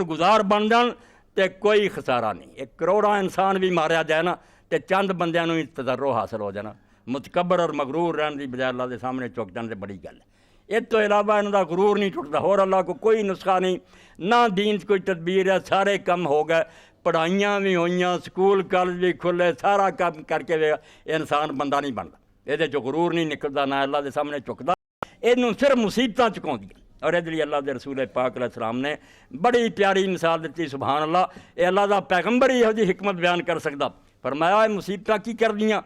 گزار بن جان تے کوئی خسارہ نہیں۔ 1 کروڑاں انسان بھی ماریا جائے نا تے چند بندیاں نو تجربہ حاصل ہو جانا، متکبر اور مغرور رہن دی بجائے اللہ دے سامنے چک جان تے بڑی گل ہے۔ اس تو علاوہ انہاں دا غرور نہیں ٹوٹتا، اور اللہ کو کوئی نسخہ نہیں، نہ دین کوئی تدبیر ہے، سارے کم ہو گئے، پڑھائیاں بھی ہوئیاں، سکول کالج بھی کھلے، سارا کام کر کے انسان بندہ نہیں بنتا، یہ غرور نہیں نکلتا، نہ اللہ دے سامنے چکتا، یہ صرف مصیبتاں چکاؤندیاں۔ اور یہ اللہ دے رسول پاک علیہ السلام نے بڑی پیاری مثال دیتی، سبحان اللہ، یہ اللہ دا پیغمبر ہی یہ حکمت بیان کر سکتا۔ فرمایا مصیبتاں کی کر دیاں،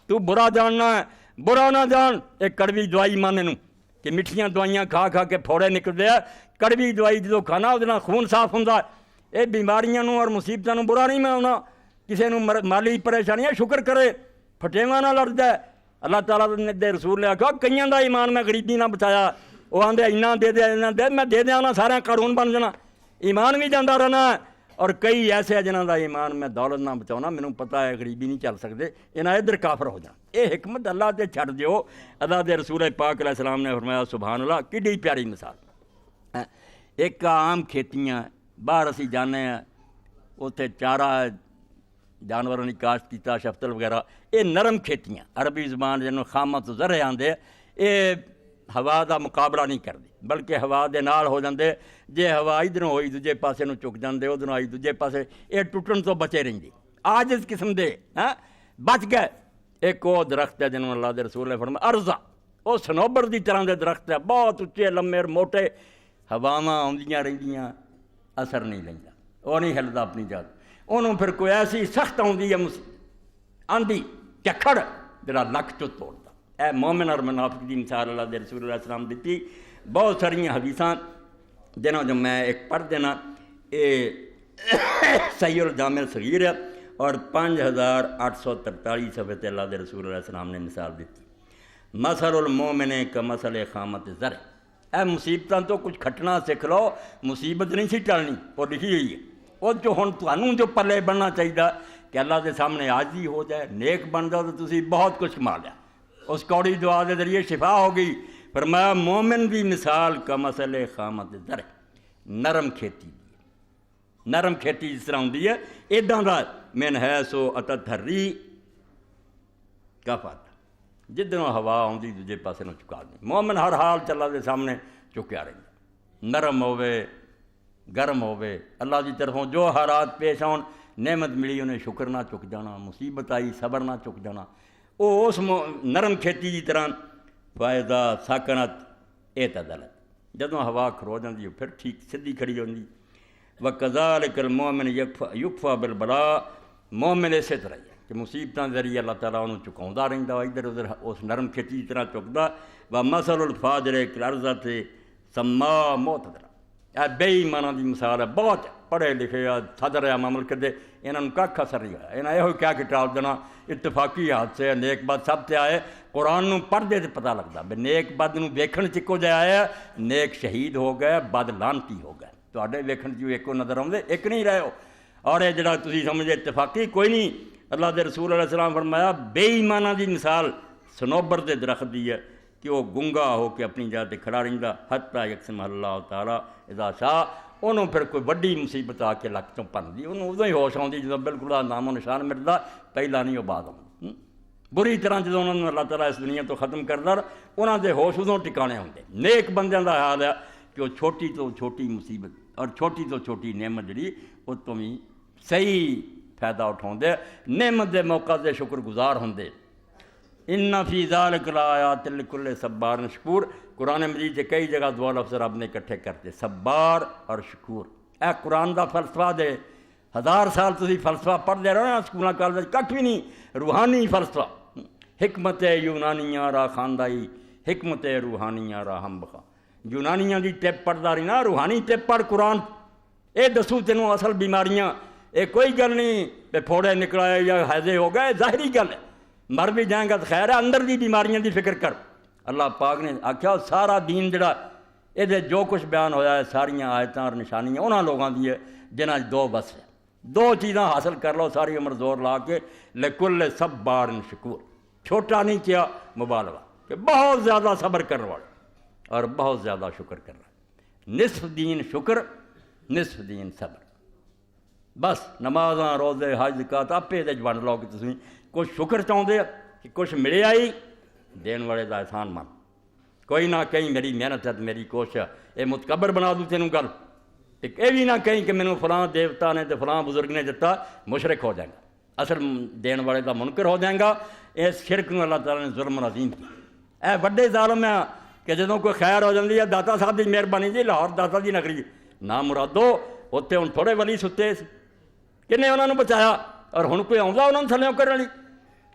تو برا جاننا ہے، برا نہ جان، ایک کڑوی دوائی مانے نو کہ میٹھیاں دوائیاں کھا کھا کے پھوڑے نکلتے ہیں، کڑوی دوائی جدو کھانا وہ خون صاف ہوں۔ یہ بیماریاں نو اور مصیبتاں نو برا نہیں مناؤنا، کسی نو مالی پریشانیاں شکر کرے، پھٹیواں نہ لڑ جائے۔ اللہ تعالیٰ دے رسول نے آکھا کئیاں دا ایمان میں غریبی نہ بچایا، وہ آندے اینا دے دے اینا دے، میں دے دیاں سارے قارون بن جانا، ایمان بھی جاندہ رہنا ہے۔ اور کئی ایسے ہیں جنہاں دا ایمان میں دولت نہ بچاؤنا، مینوں پتہ ہے غریبی نہیں چل سکتے، انہاں ادھر کافر ہو جانا۔ یہ حکمت اللہ تے چھڑ دیو۔ اللہ دے رسول پاک علیہ السلام نے فرمایا سبحان اللہ، کڈی پیاری مثال۔ ایک عام کھیتیاں باہر اسی جانے ہیں، اتنے چارہ جانوراں دی کاشت کیتا، شفتل وغیرہ، یہ نرم کھیتیاں، عربی زبان جنہوں خامت زرع آندے، یہ ہوا دا مقابلہ نہیں کرتی، بلکہ ہوا دے نال ہو جاندے، جے ہوا ادھروں ہوئی دوجے پاسے نو چک جاندے، ادھروں آئی دوجے پاسے، یہ ٹوٹن تو بچے رہندی، عاجز قسم دے بچ گئے۔ ایک وہ درخت ہے جنہوں اللہ دے رسول نے فرمایا ارزا، وہ سنوبر دی طرح دے درخت ہے، بہت اچے لمے موٹے، ہواواں آندیاں رہندیاں، اثر نہیں لیندا، وہ نہیں ہلدا اپنی جات، انہوں پھر کوئی ایسی سخت آندی ہے آندھی چکھڑ جڑا لک چو توڑتا۔ اے مومن اور منافق دی مثال اللہ دے رسول اللہ علیہ السلام دیتی۔ بہت ساری حدیثاں جنہوں جو میں ایک پڑھ دینا، یہ صحیح الجامع الصغیر ہے اور 5843 صفحے تے اللہ دے رسول اللہ علیہ السلام نے مثال دیتی۔ مثل المومن کمثل خامت زرع، اے مصیبتاں تو کچھ کھٹنا سکھ لو، مصیبت نہیں سی ٹلنی، وہ لکھی ہوئی ہے۔ وہ جو ہن تانوں جو پلے بننا چاہیے کہ اللہ دے سامنے عاجزی ہو جائے، نیک بن جاؤ تو تسی بہت کچھ کما لیا۔ اس کوڑی دعا کے ذریعے شفا ہو گئی۔ فرمایا مومن دی مثال کمثل خامت زرع، نرم کھیتی دی، نرم کھیتی جس طرح ہوندی ہے ایڈاں دا من ہے سو اتت ہری کفت، جدھروں ہوا آندی دوجے پاسے نو چکا دی۔ مومن ہر حال چ اللہ دے سامنے چکیا رہندا، نرم ہوے گرم ہوے، اللہ دی طرفوں جو حالات پیش آن، نعمت ملی انہیں شکر نہ چک جانا، مصیبت آئی صبر نہ چک جانا، وہ اس نرم کھیتی کی طرح فائدہ ساکنت اعتدلت، جدوں ہوا کھرو جاندی ہے پھر ٹھیک سدھی کھڑی ہوندی۔ وَكَذَلِكَ الْمُؤْمِنُ يُكْفَى بِالْبَلَاءِ، مومن اسی طرح ہے کہ مصیبتاں ذریعے اللہ تعالیٰ انہوں چکاؤندا رہندا، ادھر ادھر اس نرم کھیتی کی طرح چکدا۔ وَمَثَلُ الْفَاجِرِ كَالْأَرْضِ سَمَّاء مُعْتَدِلَةٍ، بے ایماناں دی مثال ہے، بہت پڑھے لکھے صدر ہے مملکت دے، انہوں نے کھ اثر نہیں ہویا، انہاں یہ کیا کہ ٹال دینا، اتفاقی حادثے نیک بد سب تے آئے۔ قرآن نو پڑھدے تے پتہ لگتا بھی نیک بد نو ویکھن چ کچھ آیا، نیک شہید ہو گئے، بد لانتی ہو گئے، تواڈے ویکھن چ ایکو نظر آؤندے، ایک نہیں رہے ہو۔ اور یہ جڑا تسی سمجھے اتفاقی کوئی نہیں، اللہ دے رسول علیہ السلام فرمایا بے ایماناں دی مثال سنوبر دے درخت دی ہے کہ وہ گنگا ہو کے اپنی جگہ تے کھڑا رہندا، حتی یقسم اللہ تعالیٰ اذا شاء، انہوں پھر کوئی وڈی مصیبت آ کے لک چوں پڑھدی، انہوں ادوں ہی ہوش آؤندی جدوں بالکل نام و نشان مٹدا، پہلا نہیں وہ بعد آؤندی۔ بری طرح جدوں انہوں نے اللہ تعالیٰ اس دنیا تو ختم کردا، انہوں دے ہوش ادوں ٹکانے ہوندے۔ نیک بندیاں دا حال ہے کہ وہ چھوٹی تو چھوٹی مصیبت اور چھوٹی تو چھوٹی نعمت جڑی اس تو بھی صحیح فائدہ اٹھاؤندے، نعمت دے موقع تے شکر گزار ہوندے۔ ان فی ذالک لآیات لکل صبار شکور، قرآن مجید سے کئی جگہ دو لفظ رب نے اکٹھے کرتے، صبار اور شکور۔ اے قرآن دا فلسفہ دے 1000 سال تسی فلسفہ پڑھتے رہو نا سکولاں کالج کٹ بھی نہیں، روحانی فلسفہ، حکمت یونانیاں را خاندائی، حکمت روحانیاں را ہم بخا۔ یونانیاں دی ٹپ پڑھدا رہی نا، روحانی ٹپ پڑھ قرآن، اے دسوں تینوں اصل بیماریاں، اے کوئی گل نہیں پہ پھوڑے نکلائے یا حیضے ہو گئے، ظاہری گل ہے، مر بھی جائیں گا تو خیر ہے، اندر دی بیماریاں دی فکر کر۔ اللہ پاک نے آکھیا سارا دین جڑا یہ جو کچھ بیان ہویا ہے ساریاں آیتاں اور نشانیاں انہاں لوگاں دی ہے جنہاں دو بس ہے، دو چیزاں حاصل کر لو ساری عمر زور لا کے، لکل صبار شکور، چھوٹا نہیں کیا مبالغہ کہ بہت زیادہ صبر کرنے والا اور بہت زیادہ شکر کر رہا، نصف دین شکر نصف دین صبر، بس نمازاں روزے حج زکات آپ یہ ونڈ لو کہ تسی کچھ شکر چاہتے کہ کچھ ملے آئی دین والے دا احسان مان، کوئی نہ کہیں میری محنت ہے میری کوشش ہے یہ متکبر بنا دوں تینوں گل، یہ بھی نہ کہیں کہ مینوں فلاں دیوتا نے تو فلاں بزرگ نے دتا، مشرک ہو جائے گا، اصل دین والے دا منکر ہو جائے گا۔ اس شرک نو اللہ تعالیٰ نے ظلم عظیم کیا، اے وڈے ظالم ہے کہ جدوں کوئی خیر ہو جاتی ہے داتا صاحب کی مہربانی جی لاہور داتا دی نگری نہ مرادو اتنے ہوں تھوڑے ولی ستے کنے انہوں نے بچایا اور ہن کوئی آؤں انہوں نے تھلیوں کرنے والی،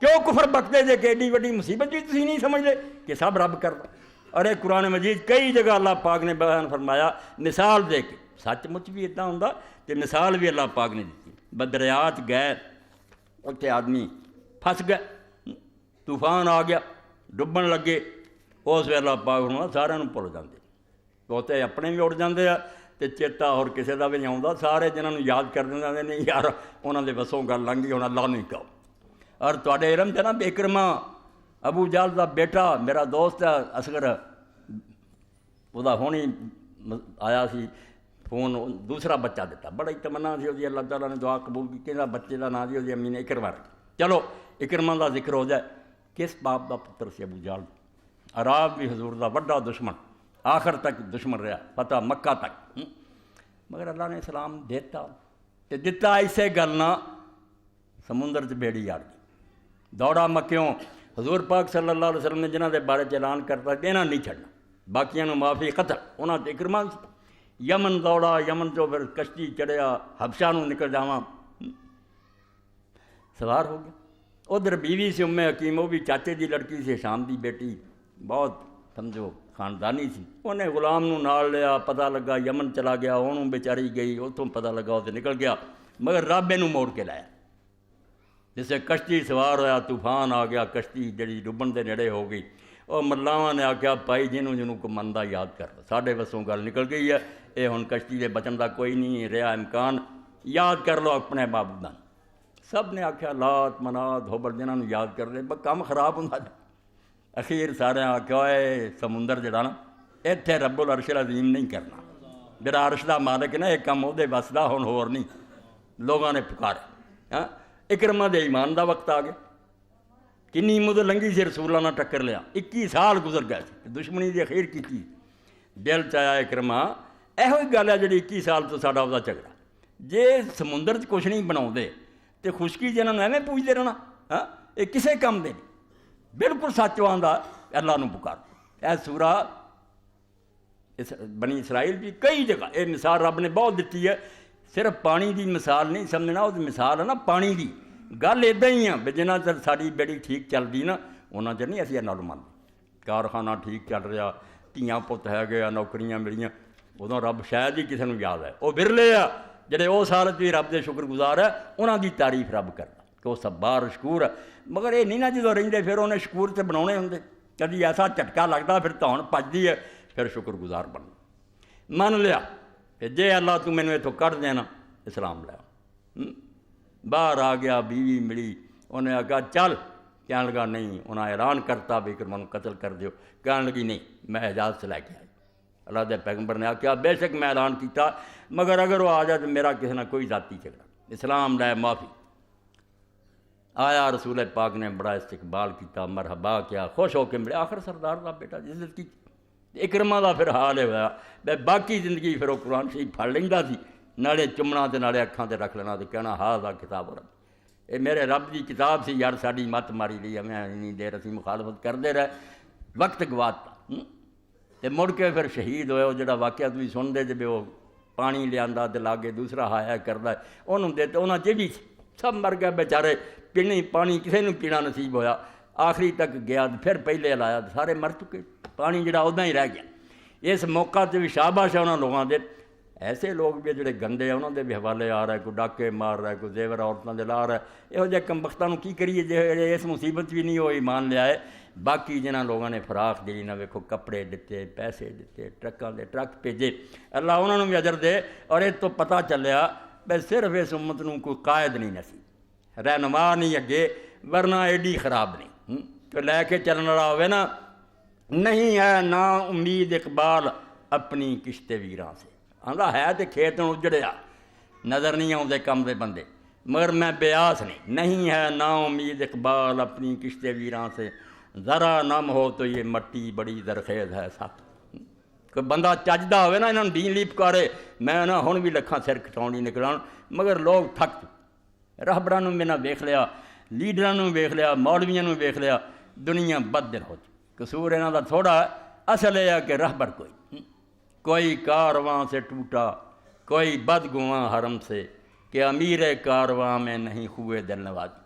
کیوں کفر بکتے جے کہ ایڈی وڈی مصیبت بھی تسی نہیں سمجھتے کہ سب رب کرتا۔ اور ایک قرآن مجید کئی جگہ اللہ پاک نے بیان فرمایا مثال دے کے، سچ مچ بھی اتنا ہوں تو مثال بھی اللہ پاک نے دیتی، بدریات گئے اتنے آدمی پھنس گئے، طوفان آ گیا ڈبن لگے، اس ویلے اللہ پاک فرمایا سارے بھول جاتے، توتے اپنے بھی اڑ جاتے ہیں تو چیتا اور کسی کا بھی نہیں آتا، سارے جنہوں یاد کر دیں نہیں یار انہوں نے بسوں گل لنگھی ہوں اللہ نہیں کہو۔ اور تھوڑے علم تھے نا اکرما ابو جہل کا بیٹا میرا دوست ہے اصغر، وہ ہونی آیا سی فون دوسرا بچہ دیتا، بڑا ہی تمنا سی وہ اللہ تعالیٰ نے دعا قبول کی کہ بچے کا نام سی وہ امی نے اکرما رکھا۔ چلو اکرما کا ذکر ہو جائے، کس باپ کا پتر سی ابو جہل، عرب بھی حضور کا وڈا دشمن، آخر تک دشمن رہا پتہ مکہ تک، مگر اللہ نے اسلام دیتا تے دتا ایسے گل نہ سمندر چ بیڑی آڑ گئی، دوڑا مکیوں حضور پاک صلی اللہ علیہ وسلم نے جنہاں دے بارے اعلان کرتا کہ انہاں نہیں چھڑنا، باقیاں نو معافی قتل، انہاں تے اکرما یمن دوڑا، یمن چو پھر کشتی چڑھیا حبشہ نو نکل جاواں، سوار ہو گیا۔ ادھر بیوی سی ام حکیم، وہ بھی چاچے دی لڑکی سی، شام دی بیٹی، بہت سمجھو خاندانی سی، انہیں غلام نو نال لیا، پتہ لگا یمن چلا گیا، انہوں بیچاری گئی، اتوں پتہ لگا اسے نکل گیا، مگر رب اینوں موڑ کے لایا، جسے کشتی سوار ہویا طوفان آ گیا، کشتی جڑی ڈبن دے نیڑے ہو گئی، اور ملاواں نے آکھیا بھائی جنوں کو مندا یاد کر، ساڈے وسوں گل نکل گئی ہے، یہ ہن کشتی دے بچن دا کوئی نہیں رہا امکان، یاد کر لو اپنے معبوداں۔ سب نے آکھیا لات منات ہوبل جنہاں نوں یاد کر لے، کام خراب ہوندا جا۔ اخیر سارے آکھیا اے سمندر جڑا نا ایتھے رب العرش العظیم نہیں کرنا، میرا عرش دا مالک نا ایک کم دے بس دا ہن ہور نہیں، لوگاں نے پکارا۔ اکرما دے ایمان دا وقت آ گیا، کنی مدت لنگھی سی رسولاں نال ٹکر لیا، 21 سال گزر گئے سی، دشمنی دی اخیر کیتی، دل چایا اکرما ایہو ہی گل ہے جڑی 21 سال تو ساڈا ਉਹਦਾ جھگڑا، جے سمندر 'ਚ کچھ نہیں بناؤندے تے خشکی جنہاں نوں ایویں پوجدے رہنا، یہ کسے کم دے نہیں، بالکل سچ آندا اللہ نوں پکار۔ اے سورہ بنی اسرائیل بھی کئی جگہ یہ مثال رب نے بہت دیتی ہے، صرف پانی دی مثال نہیں سمجھنا، وہ مثال ہے نا پانی دی، گل ادا ہی ہے بھی جنہ چر ساری بیڑی ٹھیک چلتی نا انہاں چر نہیں اسی نال منتے، کارخانہ ٹھیک چل رہا، دھیاں پت ہے گیا، نوکریاں ملیاں، ادوں رب شاید ہی کسی نوں یاد ہے، وہ برلے آ جڑے اس حالت بھی رب دے شکر گزار ہے، انہاں دی تعریف رب کرتا کہ وہ صبار شکور ہے، مگر یہ نہیں نا جدوں رہندے پھر انہیں شکور تے بناؤنے ہوندے، کدی ایسا جھٹکا لگتا پھر تون پجدی ہے، پھر شکر گزار بننا۔ من لیا کہ جے اللہ تو مینوں اتوں کڈ دینا اسلام لیا، باہر آ گیا، بیوی ملی، انہیں آگا چل، کہنے لگا نہیں، انہیں اعلان کرتا بھی اکرما نوں قتل کر دیو، کہنے لگی نہیں میں اجازت سے لے کے آئی، اللہ دے پیغمبر نے آخیا بے شک میں اعلان کیتا، مگر اگر وہ آ جائے تو میرا کسی نہ کوئی ذاتی جھگڑا، اسلام لائے معافی۔ آیا رسول پاک نے بڑا استقبال کیتا، مرحبا کیا، خوش ہو کے ملے، آخر سردار کا بیٹا عزت کی۔ اکرما کا پھر حال یہ ہوا بے باقی زندگی پھر وہ قرآن شریف پڑھ لینا سی، نالے چمنا تے نالے اکھاں تے رکھ لینا تے کہنا ہاذا کتاب رب، یہ میرے رب کی کتاب سی یار، ساری مت ماری لی، ہمیں اتنی دیر اسی مخالفت کرتے رہے، وقت گواتا۔ ਤੇ ਮੁੜ ਕੇ ਫਿਰ ਸ਼ਹੀਦ ਹੋਇਆ। ਉਹ ਜਿਹੜਾ ਵਾਕਿਆ ਤੁਸੀਂ ਸੁਣਦੇ ਜੇ ਉਹ ਪਾਣੀ ਲਿਆਂਦਾ ਤੇ ਲਾਗੇ ਦੂਸਰਾ ਹਾਇਆ ਕਰਦਾ, ਉਹਨੂੰ ਦੇ ਤੇ ਉਹਨਾਂ 'ਚ ਵੀ ਸਭ ਮਰ ਗਏ ਬੇਚਾਰੇ, ਪੀਣੀ ਪਾਣੀ ਕਿਸੇ ਨੂੰ ਪੀਣਾ ਨਸੀਬ ਹੋਇਆ। ਆਖਰੀ ਤੱਕ ਗਿਆ ਤੇ ਫਿਰ ਪਹਿਲੇ ਲਾਇਆ ਤੇ ਸਾਰੇ ਮਰ ਚੁੱਕੇ, ਪਾਣੀ ਜਿਹੜਾ ਉੱਦਾਂ ਹੀ ਰਹਿ ਗਿਆ। ਇਸ ਮੌਕਾ 'ਤੇ ਵੀ ਸ਼ਾਬਾਸ਼ ਹੈ ਉਹਨਾਂ ਲੋਕਾਂ ਦੇ। ਐਸੇ ਲੋਕ ਵੀ ਜਿਹੜੇ ਗੰਦੇ ਆ ਉਹਨਾਂ ਦੇ ਵੀ ਹਵਾਲੇ ਆ ਰਿਹਾ, ਕੋਈ ਡਾਕੇ ਮਾਰ ਰਿਹਾ, ਕੋਈ ਜ਼ੇਵਰ ਔਰਤਾਂ ਦੇ ਲਾ ਰਿਹਾ। ਇਹੋ ਜਿਹੇ ਕੰਬਖਤਾਂ ਨੂੰ ਕੀ ਕਰੀਏ ਜਿਹੜੇ ਇਸ ਮੁਸੀਬਤ ਵੀ ਨਹੀਂ ਉਹ ਈਮਾਨ ਲਿਆਏ। ਬਾਕੀ ਜਿਨ੍ਹਾਂ ਲੋਕਾਂ ਨੇ ਫਰਾਖ ਦੇਈ ਨਾ, ਵੇਖੋ ਕੱਪੜੇ ਦਿੱਤੇ, ਪੈਸੇ ਦਿੱਤੇ, ਟਰੱਕਾਂ ਦੇ ਟਰੱਕ ਭੇਜੇ, ਅੱਲਾ ਉਹਨਾਂ ਨੂੰ ਵੀ ਅਜਰ ਦੇ। ਔਰ ਇਹ ਤੋਂ ਪਤਾ ਚੱਲਿਆ ਵੀ ਸਿਰਫ ਇਸ ਉਮਤ ਨੂੰ ਕੋਈ ਕਾਇਦ ਨਹੀਂ ਨਸੀ, ਰਹਿਨੁਮਾ ਨਹੀਂ ਅੱਗੇ, ਵਰਨਾ ਐਡੀ ਖਰਾਬ ਨਹੀਂ ਕਿ ਲੈ ਕੇ ਚੱਲਣ ਵਾਲਾ ਹੋਵੇ ਨਾ। ਨਹੀਂ ਹੈ ਨਾ ਉਮੀਦ ਇਕਬਾਲ ਆਪਣੀ ਕਿਸ਼ਤੇ ਵੀਰਾਂ ਸੇ, ਆਂਦਾ ਹੈ ਤੇ ਖੇਤ ਨੂੰ ਉਜੜਿਆ, ਨਜ਼ਰ ਨਹੀਂ ਆਉਂਦੇ ਕੰਮ ਦੇ ਬੰਦੇ, ਮਗਰ ਮੈਂ ਬਿਆਸ ਨਹੀਂ ਹੈ ਨਾ ਉਮੀਦ ਇਕਬਾਲ ਆਪਣੀ ਕਿਸ਼ਤੇ ਵੀਰਾਂ ਸੇ, ذرا نم ہو تو یہ مٹی بڑی زرخیز ہے سخت۔ کوئی بندہ چجدا ہوئے نا انہوں نے دین لی پکارے، میں نا ہن بھی لکھاں سر کٹاؤنی نکلان، مگر لوگ تھک چکے۔ راہبراں میں نہ ویکھ لیا، لیڈراں نوں ویکھ لیا، مولویاں نوں ویکھ لیا، دنیا بد دل ہو چکی۔ قصور انہاں دا تھوڑا ہے، اصل یہ ہے کہ راہبر کوئی کارواں سے ٹوٹا، کوئی بدگواں حرم سے، کہ امیر کارواں میں نہیں ہوئے دل نوازی۔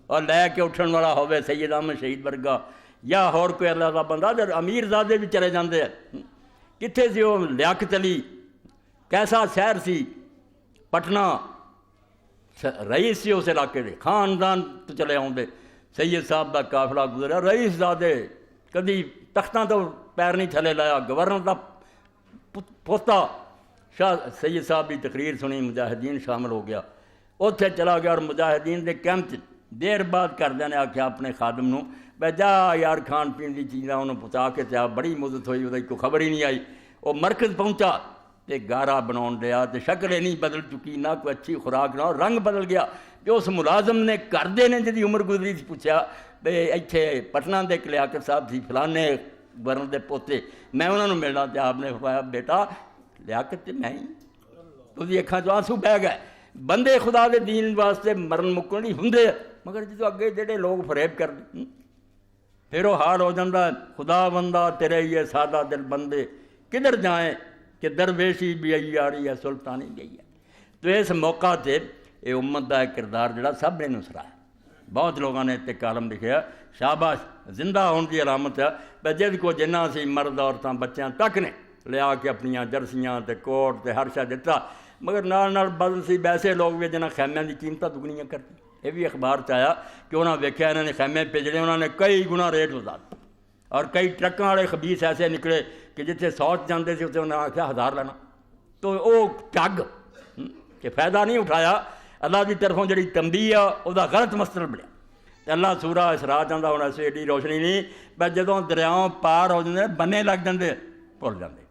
اور لے کے اٹھن والا ہوئے سید احمد شہید ورگا یا اور کوئی اللہ کا بندہ، جب امیر زادے بھی چلے جاندے ہیں۔ کتھے سی وہ لیاقت علی، کیسا شہر سی پٹنہ، رئیس سی اس علاقے دے، خاندان تو چلے آؤندے۔ سید صاحب دا قافلہ گزریا، رئیس زادے کدی تختاں تو پیر نہیں تھلے لایا، گورنر دا پوتا شاہ سید صاحب کی تقریر سنی، مجاہدین شامل ہو گیا، اتنے چلا گیا۔ اور مجاہدین دے کیمپ دیر بعد کردے نے آخیا اپنے خادم نوں بے جا یار کھان پین کی چیزاں انہوں پہنچا کے تے بڑی مدت ہوئی، وہ کوئی خبر ہی نہیں آئی۔ وہ مرکز پہنچا تے گارا بناؤن دیا تے شکل نہیں بدل چکی، نہ کوئی اچھی خوراک، نہ رنگ بدل گیا۔ جو اس ملازم نے کردے نے جدی عمر گزری سی پوچھا بے ایتھے پٹنہ دے لیاقت صاحب سی فلانے گورنر دے پوتے، میں انہوں نے ملنا، تے آپ نے فرمایا بیٹا لیاقت تے میں ہی، تسی اکھاں چوں آنسو بہ گئے۔ بندے خدا دے دین واسطے مرن مکن نہیں ہوندے، مگر جدو اگے جڑے لوگ فریب کر دیں پھر وہ حال ہو جاتا ہے۔ خدا بندہ تیرے یہ سادہ دل بندے کدھر جائیں کہ درویشی بھی آئی آ رہی ہے، سلطانی بھی آئی ہے۔ تو اس موقع تے یہ امت دا کردار جڑا سب نے نسرا ہے۔ بہت لوگوں نے تے کالم لکھیا، شاباش زندہ ہون کی علامت ہے بے جد کو جنہ سی مرد عورتاں بچیاں تک نے لیا کے اپنیاں جرسیاں تے کوٹ تے ہر شے دتا، مگر نال بدل سی ویسے لوگ بھی جنہ خیمیاں دی قیمتاں دگنیاں کرتے۔ یہ بھی اخبار چایا کہ انہوں نے ویکھیا انہوں نے خیمے بھیجنے، انہوں نے کئی گنا ریٹ ودا دتا، اور کئی ٹرکاں والے خبیث ایسے نکلے کہ جتنے 100 جاندے سے اتنے انہوں نے آخیا 1000 لینا۔ تو وہ ٹگ کہ فائدہ نہیں اٹھایا، اللہ کی طرفوں جڑی تنبیہ ہے وہ غلط مسئلہ بنیا۔ تو اللہ سورہ اسراء چاہتا ہونا سے ایڈی روشنی نہیں، بس جدوں دریاؤں پار ہو جاندے بنے لگ جاندے بھول جاندے،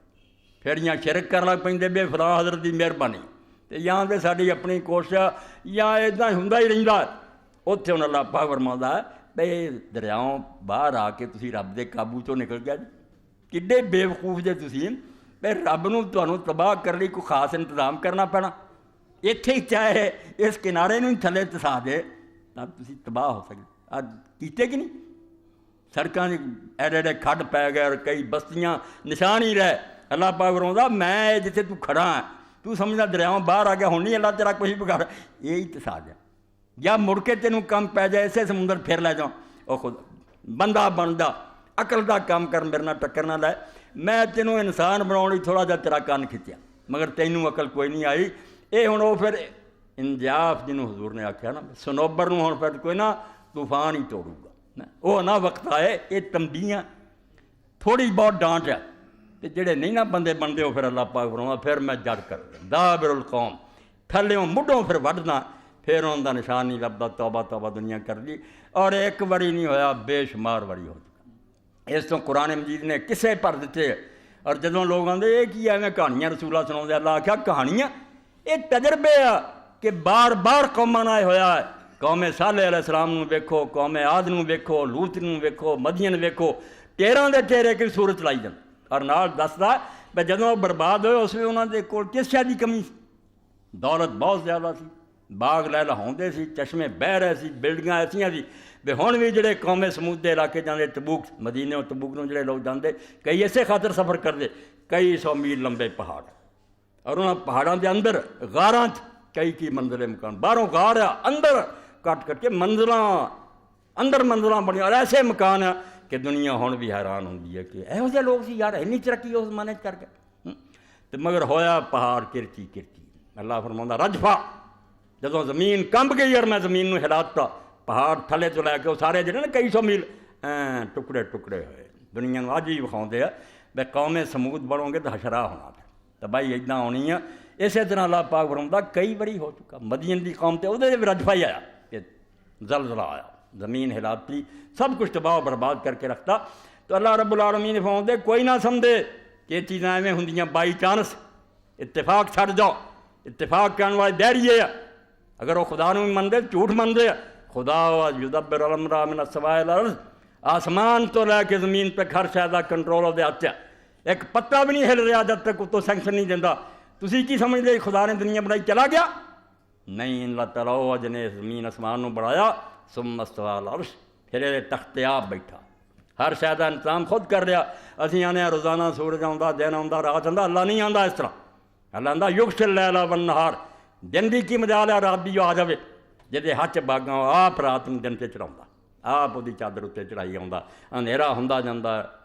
پھر یہاں شرک کر لگ پیندے بے فلاں حضرت کی مہربانی، تو یہاں تے ساری اپنی کوشش یا اتنا ہوندا ہی رہندا۔ اتنے ہوں اللہ پاک فرماؤندا ہے بھئی دریاؤں باہر آ کے تسی رب دے قابو چوں نکل گیا جی، کڈے بے وقوف جے تسی، بھئی رب نوں تانوں تباہ کرنے کوئی خاص انتظام کرنا پینا، اتنے ہی چاہے اس کنارے نوں ہی تھلے تسا دے تب تسی تباہ ہو سکتے۔ آج کیتے کہ نہیں، سڑکاں ایڈے ایڈے کھڈ پی گئے اور کئی بستیاں نشان ہی رہے۔ اللہ پاک فرماؤندا میں جتھے تو کھڑا ہاں تو سمجھنا دریاؤں باہر آ گیا، ہن نہیں اللہ تیرا کوئی بگاڑ، یہی تسا دیا یا مڑ کے تینوں کم پی جائے اسے سمندر پھر لے جاؤں۔ او خود بندہ بندا عقل دا کام کر، میرے نال ٹکر نہ لائے، میں تینوں انسان بناؤن لئی تھوڑا جا تیرا کان کھچیا، مگر تینوں عقل کوئی نہیں آئی۔ اے ہن وہ پھر انجاف جنوں حضور نے آکھیا نا، سنوبر نوں ہن پھر کوئی نہ طوفان ہی توڑوں گا، وہ نہ وقت آئے۔ یہ تنبیہاں تھوڑی بہت ڈانٹ ہے، تے جڑے نہیں نہ بندے بنتے ہو پھر اللہ پاک فرماؤندا پھر میں جڑ کر دابر القوم، تھلیوں مڈوں پھر وڈنا، پھر انہوں دا نشان نہیں لبدا، توبہ توبہ دنیا کر دی، اور ایک واری نہیں ہویا بے شمار واری ہو چکا۔ اس تو قرآن مجید نے قصے پر دیتے، اور جدوں لوگ آندے یہ کی ایویں کہانیاں رسولہ سناؤندے، اللہ آکھیا کہانیاں یہ تجربے آ کہ بار بار قوماں نال ہویا ہے۔ قوم صالح علیہ السلام نوں ویکھو، قوم عاد نوں ویکھو، لوط نوں ویکھو، مدین ویکھو، ٹیراں دے ٹیرے کی صورت لائی جان، اور نال دسدا بھئی جدوں برباد ہوئے اس ویلے انہاں دے کول کس شے دی کمی سی، دولت بہت زیادہ سی، باغ لہلاؤندے سی، چشمے بہ رہے سی، بلڈنگاں ایسیاں سی بھی ہن بھی جڑے قوم سمود دے علاقے جاندے تبوک مدینے اور تبوک نوں جڑے لوگ جاندے کئی اسے خاطر سفر کردے، کئی 100 میل لمبے پہاڑ اور انہاں پہاڑاں دے اندر غاراں کئی منزل مکان، باہروں غار آ اندر کٹ کٹ کے منزلاں بنی اور ایسے مکان ہیں کہ دنیا ہن بھی حیران ہوندی ہے کہ یہو جہے لوگ سی یار اینی ترقی اس زمانے کر گئے تو مگر ہویا پہاڑ کرچی اللہ فرماؤندا رجفا جدوں زمین کمب گئی اور میں زمین نوں ہلاتا پہاڑ تھلے تو لے کے وہ سارے جڑے نا کئی 100 میل ٹکڑے ہوئے دنیا نوں اج ہی وکھاؤندے آ بے قوم سمود بنو گے تو حشرا ہونا تو بھائی اتنا ہونی ہے۔ اسی طرح اللہ پاک فرماؤندا کئی باری ہو چکا مدین دی قوم تے اودے بھی رجفا ہی آیا کہ زلزلہ آیا، زمین ہلاتی، سب کچھ تباہ و برباد کر کے رکھتا۔ تو اللہ رب العالمین نے فرماؤندے کوئی نہ سمجھے کہ یہ چیزاں ایویں ہوندیاں بائی چانس، اتفاق چھڑ جاؤ، اتفاق کرنے والے دہریے اگر وہ خدا نوں مندے جھوٹ مندے خدا یدبر الامر من السماء الی الارض، آسمان تو لے کے زمین پہ ہر شے دا کنٹرول وہ ہاتھ ہے، ایک پتا بھی نہیں ہل رہا جب تک اتوں سینکشن نہیں دینا۔ تسی کی سمجھ لے خدا نے دنیا بنائی چلا گیا؟ نہیں، اللہ تعالیٰ جنے زمین آسمان نوں بنایا ثم استوى علی العرش، پھر یہ تخت آپ بیٹھا، ہر شے دا انتظام خود کر رہا۔ اسی آنے روزانہ سورج آਉਂدا، دن آਉਂدا، رات آਉਂدا، اللہ نہیں آندا اس طرح۔ اللہ آندا یغشی اللیل والنہار، دن دی کی مجال ہے رات بھی آ جاوے، جہدے ہاتھ باغاں آپ رات نوں دن تے چڑھاوندا، آپ وہ چادر اتنے چڑھائی آਉਂدا، اندھیرا ہوندا جاندا،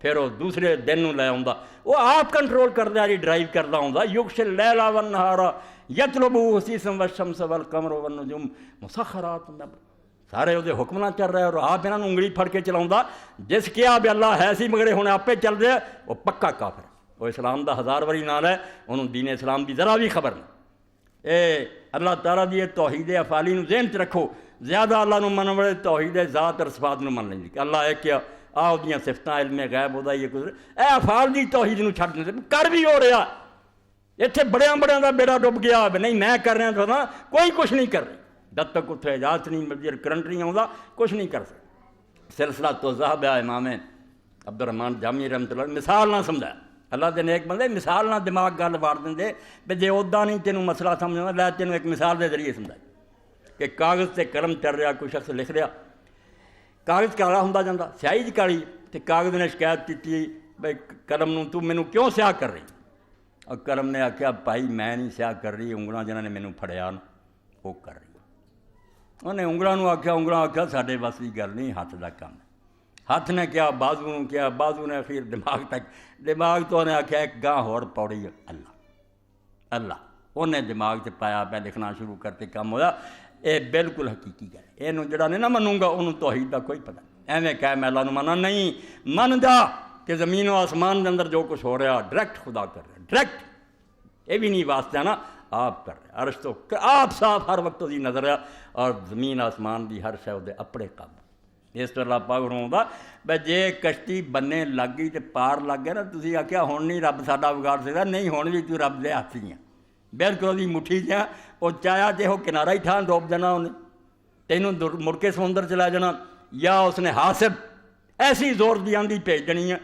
پھر وہ دوسرے دن نوں لے آਉਂدا، وہ آپ کنٹرول کردا جی ڈرائیو کردا ہوندا۔ یغشی اللیل والنہار یطلبہ حثیثا والشمس والقمر والنجوم مسخرات، سارے وہ حکم نہ چل رہے اور آپ انہوں انگلی پھڑ کے چلاؤں، جس کیا بھی اللہ ہے سی مگر ہوں آپ چل رہے وہ پکا کافر، وہ اسلام دا 1000 واری نال ہے، انہوں دین اسلام دی ذرا بھی خبر نہیں۔ اے اللہ تعالیٰ دی توحید افعالی نو ذہن چ رکھو، زیادہ اللہ نو من والے توحید ذات اور صفات نو من لیں کہ اللہ ہے کیا دیاں صفتاں علم غیب ہوتا یہ کچھ اے افعال دی توحید نو چھڈ دے کر بھی ہو رہا، اتنے بڑیاں دا بیڑا ڈب گیا، نہیں میں کر رہا تو کوئی کچھ نہیں کر رہی، جب تک اتنے اجازت نہیں ملتی کرنٹ نہیں آتا کچھ نہیں کر سکتا۔ سلسلہ تو ذہب ہے امام عبد الرحمن جامی رحمۃ اللہ مثال نہ سمجھایا، اللہ دے نیک بندے مثال نہ دماغ گل وار دیں بھی جے ادا نہیں تینوں مسئلہ سمجھنا لے تینوں ایک مثال دے ذریعے سمجھایا کہ کاغذ تے قلم چل رہا، کوئی شخص لکھ رہا، کاغذ کالا ہوندا جاندا، سیاہی جی کالی تے کاغذ نے شکایت کی بھائی قلم نوں تو مینوں کیوں سیاہ کر رہی، اور قلم نے آخیا بھائی میں نہیں سیاہ کر رہی، انگلاں جنہاں نے مینوں پھڑیا وہ کر رہی۔ انہیں انگلاں آخیا ساڈے بس کی گل نہیں، ہاتھ کا کام ہے۔ ہاتھ نے کیا بازو نے کیا، بازو نے پھر دماغ تک، دماغ تو انہیں آخیا ایک گاہ ہور پوڑی اللہ انہیں دماغ سے پایا پہ لکھنا شروع کرتے کام ہویا۔ یہ بالکل حقیقی گل، یہ جڑا نہیں نہ منوں گا انہوں توحید کا کوئی پتہ نہیں، ایویں کہ میں اللہ منا نہیں، من جا کہ زمین و آسمان کے اندر جو کچھ ہو رہا ڈائریکٹ خدا کر رہا، ڈائریکٹ، یہ بھی نہیں واسطہ نا آپ کر رہے، عرش تو آپ صاف ہر وقت دی نظر ہے اور زمین آسمان دی ہر شے دے اپنے قابو۔ اس طرح اللہ پاک فرماؤندا بھائی جے کشتی بننے لگ گئی تے پار لگ گیا نا، تسی آخیا ہن نہیں رب ساڈا بگاڑ سکدا، نہیں ہن بھی تو رب دے ہاتھ ہی ہیں، بالکل وہی مٹھی چ وہ چاہیا جے وہ کنارہ ہی ٹھان ڈوب جانا انہیں، تینوں مڑ کے سمندر چلا جانا، یا اس نے حاسب ایسی زور دی آندھی بھیج دینی ہے۔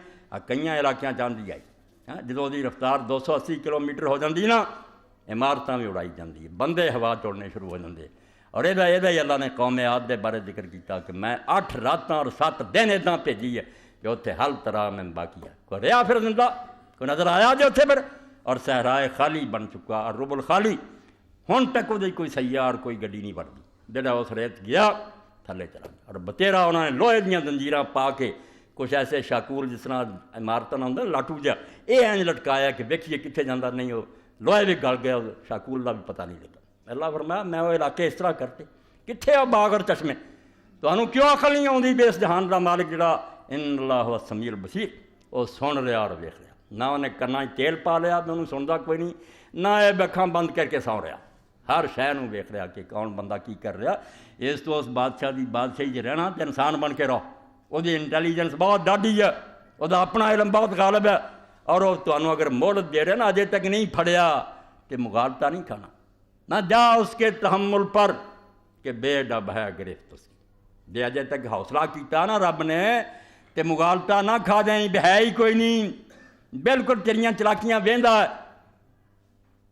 کئی علاقیاں چاندی آئی جدوں دی رفتار 280 کلومیٹر ہو جاندی نا، عمارتاں بھی اڑائی جاندی، بندے ہوا چوڑنے شروع ہو جاندے۔ اور یہ اللہ نے قوم عاد دے بارے ذکر کیتا کہ میں 8 راتاں اور 7 دن اتنا بھیجی ہے کہ اتنے حل طرح میں باقی ہے، کوئی رہا پھر زندہ، کوئی نظر آیا جو اتنے پھر، اور صحرائے خالی بن چکا، اور رب الخالی ہن تک وہ کوئی سیار کوئی گڈی نہیں بڑھتی، جہاں اس ریت گیا تھلے چلا گیا۔ اور بتیرا انہوں نے لوہے دیاں زنجیراں پا کے کچھ ایسے شاکول جس طرح عمارتوں نہ ہوں لاٹو جا یہ اینج لٹکایا کہ ویکھیے کتنے جانا نہیں، وہ لوہے بھی گل گیا، شاکول کا بھی پتہ نہیں لگا۔ اللہ فرمایا میں وہ علاقے اس طرح کرتے، کتنے آ باغ اور چشمے، تمہوں کیوں عقل نہیں آتی بھی اس جہان کا مالک جڑا ان اللہ هو السمیع البصیر، وہ سن رہا اور ویکھ رہا، نہ انہیں کنا تیل پا لیا بھی انہوں سنتا کوئی نہیں، نہ یہ اکھاں بند کر کے سو رہا، ہر شے نوں ویکھ رہا کہ کون بندہ کی کر رہا۔ اس تو اس بادشاہ دی بادشاہی جے رہنا تو انسان بن کے رہو، وہ انٹیلیجنس بہت ڈاڈی ہے، وہ اپنا علم بہت غالب ہے، اور وہ تمہیں اگر مہلت دے رہے نا اجے تک نہیں پھڑیا کہ مغالطہ نہیں کھانا، نہ جا اس کے تحمل پر کہ بے ڈب ہے گرفت اسی، جے اجے تک حوصلہ کیتا نا رب نے تے مغالطہ نہ کھا جائیں بھی ہے ہی کوئی نہیں، بالکل تیریاں چلاکیاں ویندا ہے،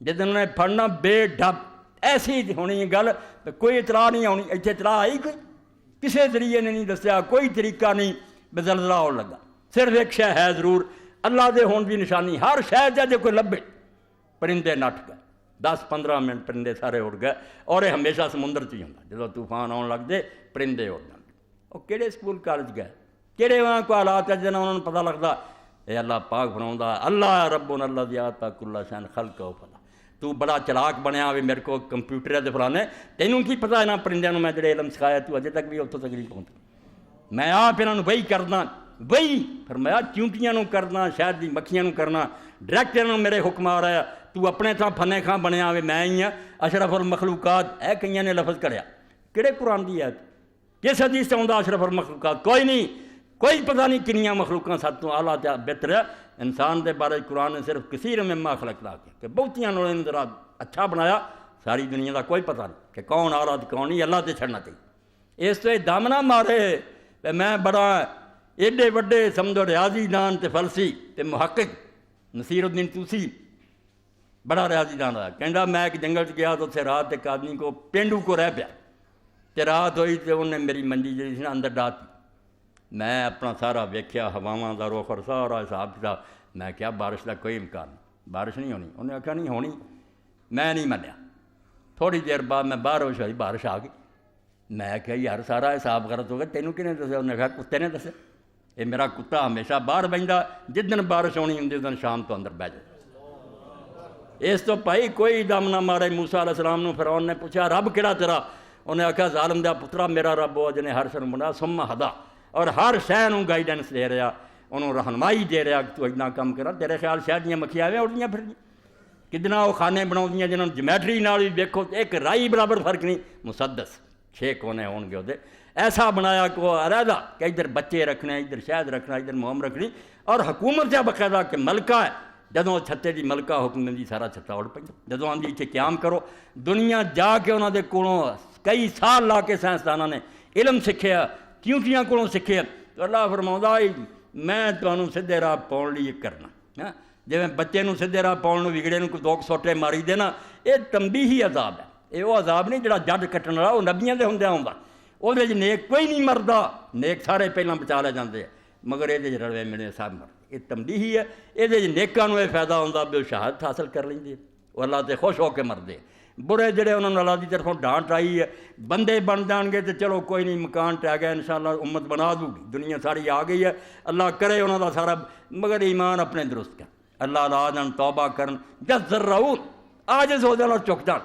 جدن انہیں پڑھنا بے ڈب ایسی ہونی گل کوئی اطلاع نہیں آنی. اتنے اطلاع آئی کوئی کسی ذریعے نے نہیں دسیا, کوئی طریقہ نہیں بھی زلزلہ آن لگا. صرف ایک شے ہے ضرور, اللہ دے ہون دی نشانی ہر شے جے کوئی لبے پرندے نٹ گئے. 10-15 منٹ پرندے سارے اڑ گئے, اور یہ ہمیشہ سمندر چ ہی ہوں جب طوفان آن لگ دے پرندے اڑ جان. وہ کہڑے سکول کالج گئے, کہڑے وہاں کو حالات ہے جنہوں انہوں نے پتہ لگتا اے اللہ پاک فرماؤندا اللہ ربنا الذی اعطى کل شیء خلقہ فلا. تو بڑا چلاک بنیا ہوئے میرے کو کمپیوٹر ہے فلانے, تینوں کی پتہ ہے نا پرندوں میں جڑے علم سکھایا تو اجے تک بھی اتوں تک نہیں پہنچا. میں آپ انہوں وہی کرنا, وہی فرمایا چونٹیاں نوں کرنا, شہد دی مکھیاں نوں کرنا, ڈائریکٹ انہوں میرے حکم آ رہا ہے. تو اپنے تھا فنے خاں بنیا ہوئے میں ہی ہاں اشرف المخلوقات. اے کئیاں نے لفظ کریا کہڑے قرآن دی ہے کس حدیث سے آتا اشرف المخلوقات؟ کوئی نہیں, کوئی پتہ نہیں کنیاں مخلوقاں ساتھ تو اعلیٰ بہتر ہے. انسان دے بارے قرآن نے صرف کثیر مما خلقنا کہ بہتیاں انہوں نے ذرا اچھا بنایا, ساری دنیا کا کوئی پتہ نہیں کہ کون اعلیٰ کون نہیں, اللہ تے چھڑنا چاہیے. اس تو دامنا مارے میں بڑا ایڈے وڈے سمجھو ریاضی دان تے فلسی تے محقق نصیر الدین توسی بڑا ریاضی دان رہا. کہندا میں ایک جنگل چ گیا تو اتنے رات ایک آدمی کو پینڈو کو رہ پیا, تے رات ہوئی تو انہیں میری منجی جی سی نا اندر ڈاتی. میں اپنا سارا ویکھیا ہواواں دا رخ اور سارا حساب کتاب. میں کیا بارش کا کوئی امکان نہیں, بارش نہیں ہونی. انہیں آخیا نہیں ہونی. میں نہیں منیا. تھوڑی دیر بعد میں باہر ہوش ہوئی, بارش آ گئی. میں کہا یار سارا حساب غلط ہو گیا, تینوں کنے دسیا؟ انہیں کہا کتے نے دسیا. یہ میرا کتا ہمیشہ باہر بہندا, جس دن بارش ہونی ہوں اس دن شام تو اندر بہ جائے. اس تو بھائی کوئی دم نہ مارے. موسیٰ علیہ السلام نے فرعون نے پوچھا رب کہڑا تیرا؟ انہیں آخیا ظالم دا پترا میرا رب وہ جنہیں ہر شے بنا ثم ہدا, اور ہر شے نوں گائیڈنس دے رہا, انہوں رہنمائی دے رہا کہ تو اتنا کام کرا. تیرے خیال شہر دیاں مکھیاں آویں اڑدیاں پھردیاں کتنا وہ کھانے بناؤندیاں جنہوں جمیٹری نال بھی ویکھو ایک رائی برابر فرق نہیں. مسدس 6 کونے ہون گے وہ ایسا بنایا کہ وہ علیحدہ کہ ادھر بچے رکھنے, ادھر شہد رکھنا, ادھر موم رکھنی, اور حکومت سے باقاعدہ کہ ملکہ ہے. جدوں چھتے دی ملکہ حکم دی سارا چھتا اڑ پہ. جدوں آندی اتنے قیام کرو دنیا جا کے انہوں دے کولوں کئی سال لا کے سائنسدانوں نے علم سکھیا, چیونٹیاں کولوں سکھیا. تو اللہ فرماؤندا میں تمہوں سیدھے راہ پاؤن لئی کرنا. جی بچے نوں سیدھے راہ پاؤن نوں وگڑے نوں کوئی 2 سوٹے ماری دینا, یہ تنبیہی عذاب ہے. یہ وہ عذاب نہیں جڑا جڈ کٹن والا, وہ نبیاں دے ہوندے آوندا. وہ نیک کوئی نہیں مردا, نیک سارے پہلاں بچا لے جاندے, مگر یہ رلوے ملے سب مرد. یہ تنبیہی ہے. یہ نیکاں نوں یہ فائدہ ہوندا بھی شہادت حاصل کر لیندے, وہ اللہ تے خوش ہو کے مردے. برے جڑے انہوں نے اللہ دی طرفوں ڈانٹ آئی ہے, بندے بن جان گے تو چلو کوئی نہیں مکان ٹہ گیا انشاءاللہ امت بنا دوں گی, دنیا ساری آ گئی ہے, اللہ کرے انہوں دا سارا, مگر ایمان اپنے درست کر, اللہ لا جان توبہ کرن جس ذرعون عاجز ہو جانا چک جان.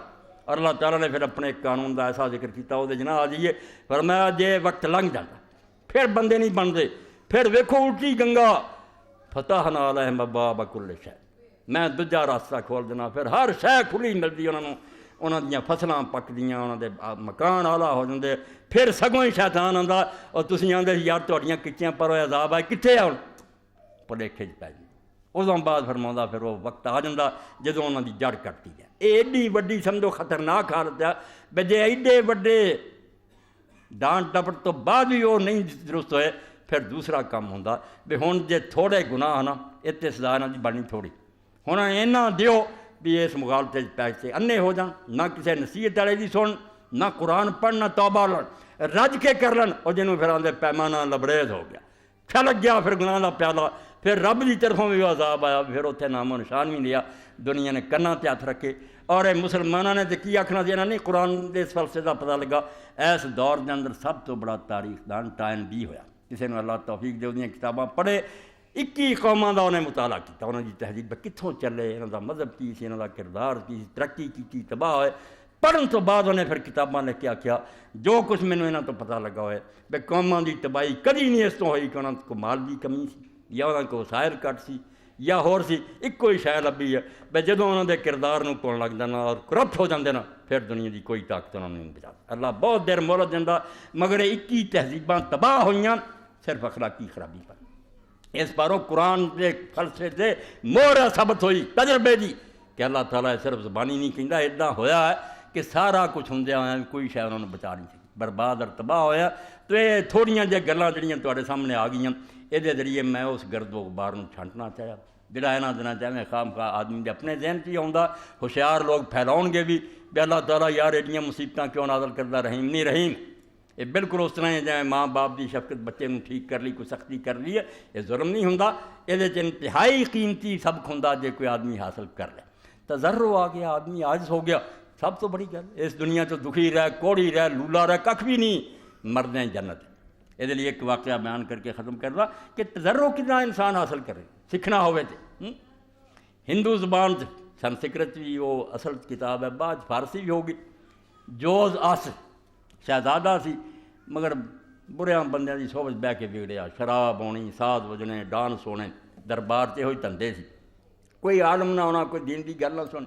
اور اللہ تعالیٰ نے پھر اپنے قانون دا ایسا ذکر کیتا وہ جناح آ جائیے فرمایا جے وقت لنگ جاتا پھر بندے نہیں بنتے. پھر ویکھو الٹی گنگا فتحنا علیہم ابواب کل شے, میں دوجا راستہ کھول دینا, پھر ہر شے کھلی ملتی انہوں دیاں فصلاں پکدیاں, انہوں دے مکان اعلیٰ ہو جاندے. پھر سگوں ہی شیطان آندا اور تسی آندے یار تہاڈیاں کچیاں پر عذاب آئے کتنے آن پلیکھے پی جائے. ادوں بعد فرماؤندا پھر وہ وقت آ جاندہ جدوں انہوں دی جڑ کٹتی ہے. یہ ایڈی وڈی سمجھو خطرناک حالت ہے بے جے ایڈے وڈے ڈانٹ ڈپٹ تو بعد بھی وہ نہیں درست ہوئے. پھر دوسرا کام ہوندا بھی ہن جے تھوڑے گناہ نا اتنے سزا انہاں دی بنی تھوڑی, ہن اینا دیو بھی اس مغالطے پیسے انے ہو جان, نہ کسی نصیحت والے دی سن, نہ قرآن پڑھ, نہ توبہ لڑ, رج کے کر لن. اور جنہوں پھر آندے پیمانہ لبریز ہو گیا, چھلک گیا پھر گناہ دا پیالہ. پھر رب دی طرفوں بھی عذاب آیا, پھر اتنے نام و نشان بھی لیا. دنیا نے کناں تے ہاتھ رکھے. اور مسلمانوں نے تو کی آکھنا دینا نہیں, قرآن دے اس فلسفے دا پتہ لگا. اس دور دے اندر سب تو بڑا تاریخ دان ٹائم بھی ہویا. کسی نے اللہ توفیق دے اودیاں کتاباں پڑھے, 21 قوماں دا انہیں مطالعہ کیتا, انہوں دی تہذیب کتھوں چلے, انہوں دا مذہب کی سی, انہوں دا کردار کی سی, ترقی کی تباہ ہوئے. پڑھن تو بعد انہیں پھر کتاباں لکھ کے آکھیا جو کچھ مینوں انہاں تو پتہ لگا ہوئے بے قوماں دی تباہی کدی نہیں اس تو ہوئی کہ انہاں کو مال دی کمی سی, یا انہاں کو وسائل گھٹ سی, یا ہور سی. ایکو ہی شے لبھی ہے بے جدوں انہاں دے کردار نوں پاؤن لگ جانا اور کرپٹ ہو جاندے نا, پھر دنیا دی کوئی طاقت انہاں نہیں بچا. اللہ بہت دیر مہلت دیندا, مگر 21 تہذیباں تباہ ہوئیاں صرف اخلاقی خرابی پر. اس باروں قرآن کے فلسفے سے مہر ثابت ہوئی تجربے دی کہ اللہ تعالیٰ صرف زبانی نہیں کہندا, اتنا ہویا ہے کہ سارا کچھ ہوندیا ہویا کوئی شے انہوں نے بچا نہیں سکی, برباد اور تباہ ہویا. تو یہ تھوڑیاں جہاں گلاں جڑیاں تواڈے سامنے آ گئیاں, یہ ذریعے میں اس گرد و غبار نوں چھانٹنا چاہیا. جڑا یہاں دنوں چاہے خام خواہ آدمی دے اپنے ذہن چ ہی آਉਂਦਾ ہوشیار لوگ پھیلاؤ گے بھی اللہ تعالیٰ یار ایڈیاں مصیبتاں کیوں نازل کرتا رحیم نہیں رحیم یہ بالکل اس طرح جائیں ماں باپ کی شفقت بچے نوں ٹھیک کر لی کوئی سختی کر لی ہے یہ ظلم نہیں ہوندا یہ انتہائی قیمتی سبق ہوندا جے کوئی آدمی حاصل کر لے تذرع آ گیا آدمی عاجز ہو گیا سب تو بڑی گل اس دنیا تو دکھی رہ کوڑی رہ لولا رہ کھ بھی نہیں مرنے جنت یہ لیے ایک واقعہ بیان کر کے ختم کر رہا کہ تذرع کتنا انسان حاصل کرے سیکھنا ہوئے تھے ہندو زبان سنسکرت بھی وہ اصل کتاب ہے بعد فارسی بھی ہوگی جوز آس شہزادہ سی مگر بریاں بندیاں دی صحبت بہ کے بگڑیا شراب ہونی ساز وجنے ڈانس ہونے دربار تے ہوئی دھندے سی کوئی عالم نہ ہونا کوئی دین دی گل نہ سن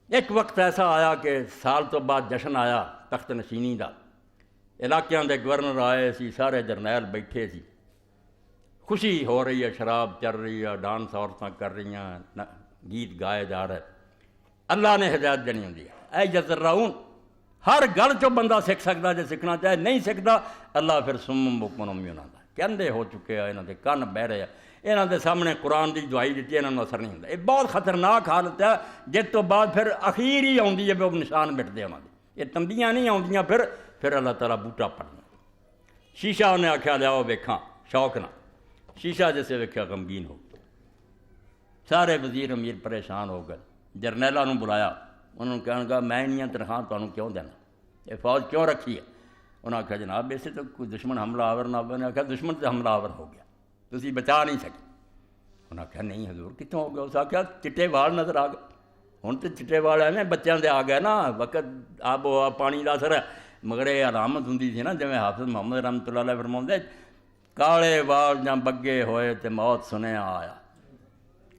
ایک وقت ایسا آیا کہ سال تو بعد جشن آیا تخت نشینی دا علاقیاں دے گورنر آئے سی سارے جرنیل بیٹھے سی خوشی ہو رہی ہے شراب چل رہی ہے ڈانس عورتیں کر رہی ہیں گیت گائے جا رہے اللہ نے ہدایت دینی ہوندی ہے اے یذرعون ہر گل چو بندہ سیکھ سکتا جے سیکھنا چاہے نہیں سیکھتا اللہ پھر سمم بکم عمی انہاں کہندے ہو چکے ہیں انہاں دے کن بہ رہے ہیں انہاں دے سامنے قرآن دی دعائی دیتی انہاں اثر نہیں ہوندا یہ بہت خطرناک حالت ہے جس تو بعد پھر اخیر ہی آندی ہے وہ نشان مٹتے انہاں دے یہ تنبیاں نہیں آندیاں پھر اللہ تعالیٰ بوٹا پڑنا شیشہ انہیں آکھیا لیاؤ ویکھاں شوق نہ شیشہ جیسے ویکھیا غمگین ہو سارے وزیر امیر پریشان ہو گئے جرنیلاں نوں بلایا انہوں نے کہنے لگا میں انیاں تنخواہ تمہیں کیوں دینا یہ فوج کیوں رکھی ہے انہوں نے کہا جناب ایسے تو کوئی دشمن حملہ آور نہ ہوئے انہوں نے کہا دشمن سے حملہ آور ہو گیا تسی بچا نہیں سکے انہوں نے کہا نہیں حضور کتوں ہو گیا اس نے کہا چٹے وال نظر آ گئے ہوں تو چٹے وال ایویں بچوں دے آ گئے نا وقت آب و پانی کا اثر ہے مگر یہ علامت ہوں سی نا جی حافظ محمد رحمۃ اللہ علیہ فرماؤندے کالے وال جاں بگے ہوئے تے موت سنیا آیا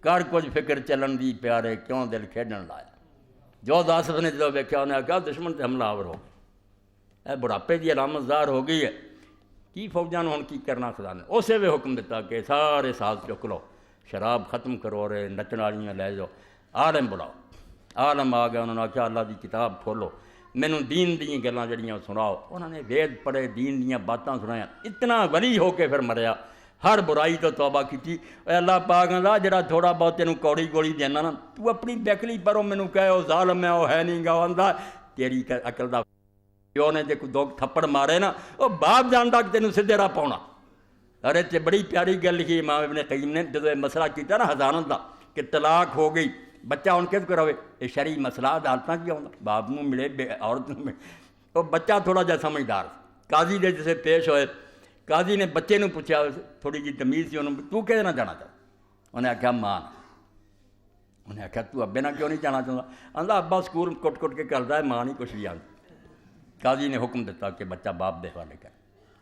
کر کچھ فکر چلن دی پیارے کیوں دل کھیڈن لایا جو دس نے جدو ویکھیا انہیں آخیا دشمن سے حملہ آور ہو گیا بڑھاپے کی علامت ظاہر ہو گئی ہے کی فوجاں ہوں کی کرنا خدا نے اسے بھی حکم دیتا کہ سارے ساز چک لو شراب ختم کرو رہے نچن والیاں لے جاؤ عالم بلاؤ عالم آ گیا انہوں نے آخیا اللہ دی کتاب کھولو مینوں دین دیاں گلاں جڑیاں سناؤ انہوں نے وید پڑھے دین دیاں باتاں سنایا اتنا ولی ہو کے پھر مریا ہر برائی تو توبہ کی اللہ پاک آندا جڑا تھوڑا بہت تینوں کوڑی گولی دینا نا تو اپنی بیکلی پرو مینوں کہے وہ ظالم ہے وہ ہے نہیں گا آندا تیری عقل دا پیو نے جے کوئی دو تھپڑ مارے نا وہ باپ جاندا کہ تینوں سیدھے راہ پاؤنا ارے تے بڑی پیاری گل لکھی امام ابن قیم نے جدو یہ مسئلہ کیتا نا ہزاروں دا کہ طلاق ہو گئی بچہ ہوں کس کو رہے یہ شرعی مسئلہ عدالتاں کی آؤں باپ نوں ملے عورت نوں ملے وہ بچہ تھوڑا جا سمجھدار قاضی دے جسے پیش ہوئے قاضی نے بچے نوں پوچھا تھوڑی جی تمیز سی انہوں تو کہدے نہ جانا چاہتا انہیں آخیا ماں انہیں آخیا تو ابے نہ کیوں نہیں جانا چاہتا آندا ابا سکول کٹ کٹ کے کرتا ہے ماں نہیں کچھ بھی آتی قاضی نے حکم دیتا کہ بچہ باپ دے حوالے کر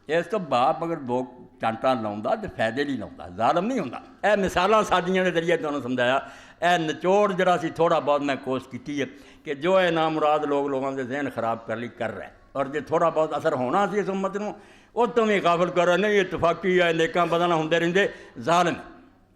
اس تو باپ اگر دو چانٹاں لاؤندا تو فائدے نہیں لاؤندا ظالم نہیں ہوندا اے مثالاں سادیاں دے ذریعے تمہیں سمجھایا اے نچوڑ جڑا سی تھوڑا بہت میں کوشش کی ہے کہ جو اے نامراد لوگوں کے ذہن خراب کر لی کر رہے اور جے تھوڑا بہت اثر ہونا سی اس امت نوں وہ تو بھی غافل کر رہے نہیں اتفاقی ہے نیکاں بدلنا ہوندے رہندے ظالم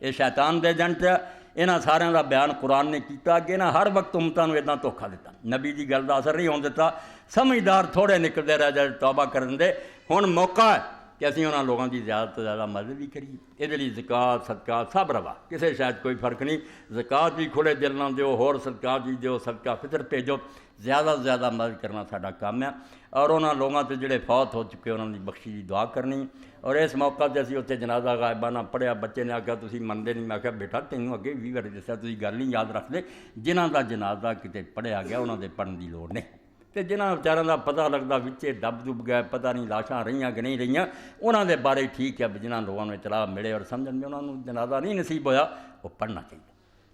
یہ شیطان دے جنٹ ہے انہاں سارے دا بیان قرآن نے کیتا کہ انہاں ہر وقت امتاں نوں اتنا دھوکھا دیتا نبی دی گل دا اثر نہیں ہون دیتا سمجھدار تھوڑے نکلتے رہ جائے توبہ کرن دے ہن موقع ہے کہ اسی انہاں لوگوں کی زیادہ تو زیادہ مدد بھی کریے یہ لیے زکات صدقات سب روا کسے شاید کوئی فرق نہیں زکات بھی کھلے دل نہ دیو ہور صدقات بھی دیو صدقہ فطر بھیجو زیادہ سے زیادہ مدد کرنا ساڈا کام ہے اور انہاں لوگاں تے جڑے فوت ہو چکے انہاں دی بخشی دی دعا کرنی اور اس موقع تے اسی اتنے جنازہ غائبانہ پڑھیا بچے نے آخیا تسی منتے نہیں میں آخیا بیٹا تینوں اگے 20 واری دسیا تسی گل نہیں یاد رکھ دے جنہاں دا جنازہ کتے پڑھیا گیا انہاں دے پڑھن دی لوڑ نہیں تے جنہاں بیچاراں دا پتہ لگدا وچے دب دب گئے پتہ نہیں لاشاں رہیاں کہ نہیں رہیاں انہاں دے بارے ٹھیک ہے جنہاں لوگوں نے اطلاع ملے اور سمجھن میں انہاں نوں جنازہ نہیں نصیب ہویا وہ پڑھنا چاہیے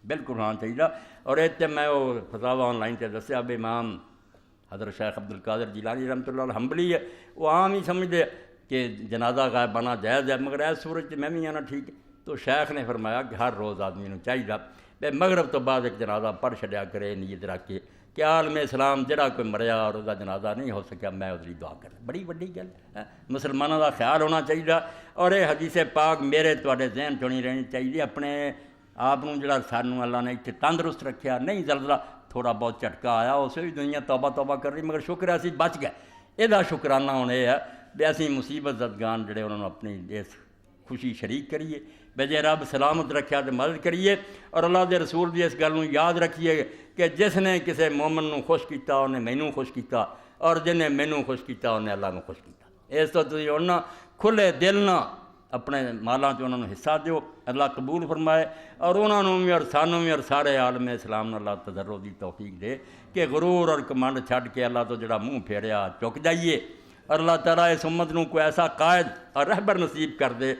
بالکل ہونا چاہیے اور اتنے میں وہ فتاوی آن لائن تے دسیا بھی امام حضرت شیخ عبد القادر جیلانی رحمۃ اللہ علیہ حنبلی ہے وہ عام ہی سمجھتے کہ جنازہ غائبانہ جائز ہے مگر ایس صورت میں بھی آنا ٹھیک ہے تو شیخ نے فرمایا کہ ہر روز آدمی نوں چاہیے بے مغرب تو بعد ایک جنازہ پڑھ چھڈیا کرے نیت رکھ کے کہ عالم اسلام جڑا کوئی مریا اور اس کا جنازہ نہیں ہو سکیا میں اس لیے دعا کرنا بڑی وڈی گل ہے مسلمانوں کا خیال ہونا چاہیے اور یہ حدیث پاک میرے تواڈے ذہن چ نہیں رہنی چاہیے اپنے آپ جڑا سانوں اللہ نے اتنے تندرست رکھیا نہیں زلزلہ تھوڑا بہت جھٹکا آیا اسے بھی دنیا توبہ توبہ کر رہی مگر شکر ہے اسی بچ گئے یہ شکرانہ ہوں یہ ہے بھی اسی مصیبت زدگان جڑے انہوں نے اپنی اس خوشی شریک کریے، بے جے رب سلامت رکھیا تو مدد کریے، اور اللہ دے رسول دی اس گل نوں یاد رکھیے کہ جس نے کسی مومن نوں خوش کیتا انہیں مینوں خوش کیتا، اور جن نے مینوں خوش کیتا انہیں اللہ نوں خوش کیتا۔ اس تو تسی ہن کھلے دل نہ اپنے مالاں چ انہاں نوں حصہ دیو، اللہ قبول فرمائے، اور انہاں نوں بھی اور سانوں بھی اور سارے عالم اسلام نوں اللہ تضرع دی توفیق دے کہ غرور اور کمنڈ چھڈ کے اللہ تو جڑا منہ پھیریا چک جائیے، اور اللہ تعالیٰ اس امت نوں کوئی ایسا قائد اور رہبر نصیب کر دے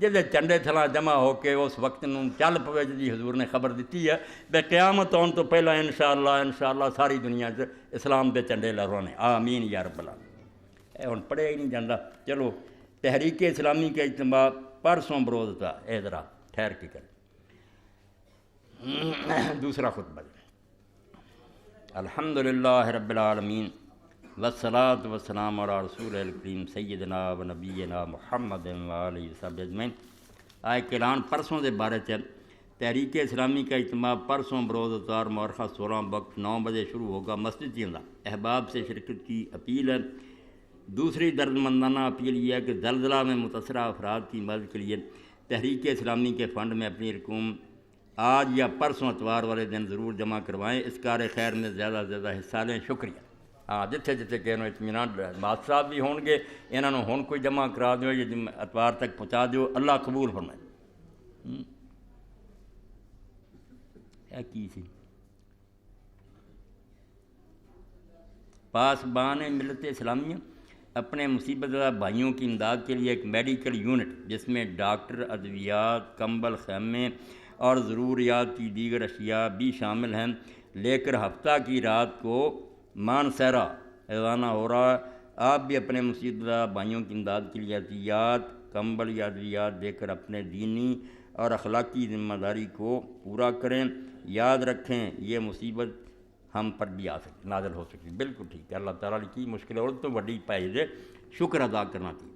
جہدے چنڈے تھلاں جمع ہو کے اس وقت نوں چل پوے جی حضور نے خبر دیتی ہے بے قیامت آن تو پہلا انشاءاللہ ساری دنیا چ اسلام دے چنڈے لہرانے، آمین یا رب العالمین۔ اے ہن پڑھیا ہی نہیں جاندا، چلو تحریک اسلامی کا اجتماع پرسوں بروز تھا، اے ذرا ٹھہر کے کریں دوسرا خطبہ۔ الحمدللہ رب العالمین والصلاة والسلام علی رسول الکریم سیدنا و نبینا محمد وآلہ وصحبہ اجمعین۔ ایک اعلان پرسوں دے بارے چ تحریک اسلامی کا اجتماع پرسوں بروز اتوار مورخہ 16 وقت 9 بجے شروع ہوگا، مسجد جیندہ۔ احباب سے شرکت کی اپیل ہے۔ دوسری درد مندانہ اپیل یہ ہے کہ زلزلہ میں متاثرہ افراد کی مدد کے لیے تحریک اسلامی کے فنڈ میں اپنی رقوم آج یا پرسوں اتوار والے دن ضرور جمع کروائیں، اس کار خیر میں زیادہ سے زیادہ حصہ لیں۔ شکریہ۔ ہاں جتھے جتھے کہ اطمینان مات صاحب بھی ہون گے، انہاں نوں ہن کوئی جمع کرا دیو، یہ اتوار تک پہنچا دیو، اللہ قبول فرمائے۔ کی سی پاسبان ملت اسلامیہ اپنے مصیبت زدہ بھائیوں کی امداد کے لیے ایک میڈیکل یونٹ جس میں ڈاکٹر، ادویات، کمبل، خیمے اور ضروریات کی دیگر اشیاء بھی شامل ہیں لے کر ہفتہ کی رات کو مانسہرہ روانہ ہو رہا ہے۔ آپ بھی اپنے مصیبت زدہ بھائیوں کی امداد کے لیے عطیات، کمبل یا ادویات دے کر اپنے دینی اور اخلاقی ذمہ داری کو پورا کریں۔ یاد رکھیں یہ مصیبت ہم پر بھی آ سکتی، نازل ہو سکتی۔ بالکل ٹھیک ہے، اللہ تعالیٰ نے کی مشکل اور تو وڈی پائے دے شکر ادا کرنا چاہیے۔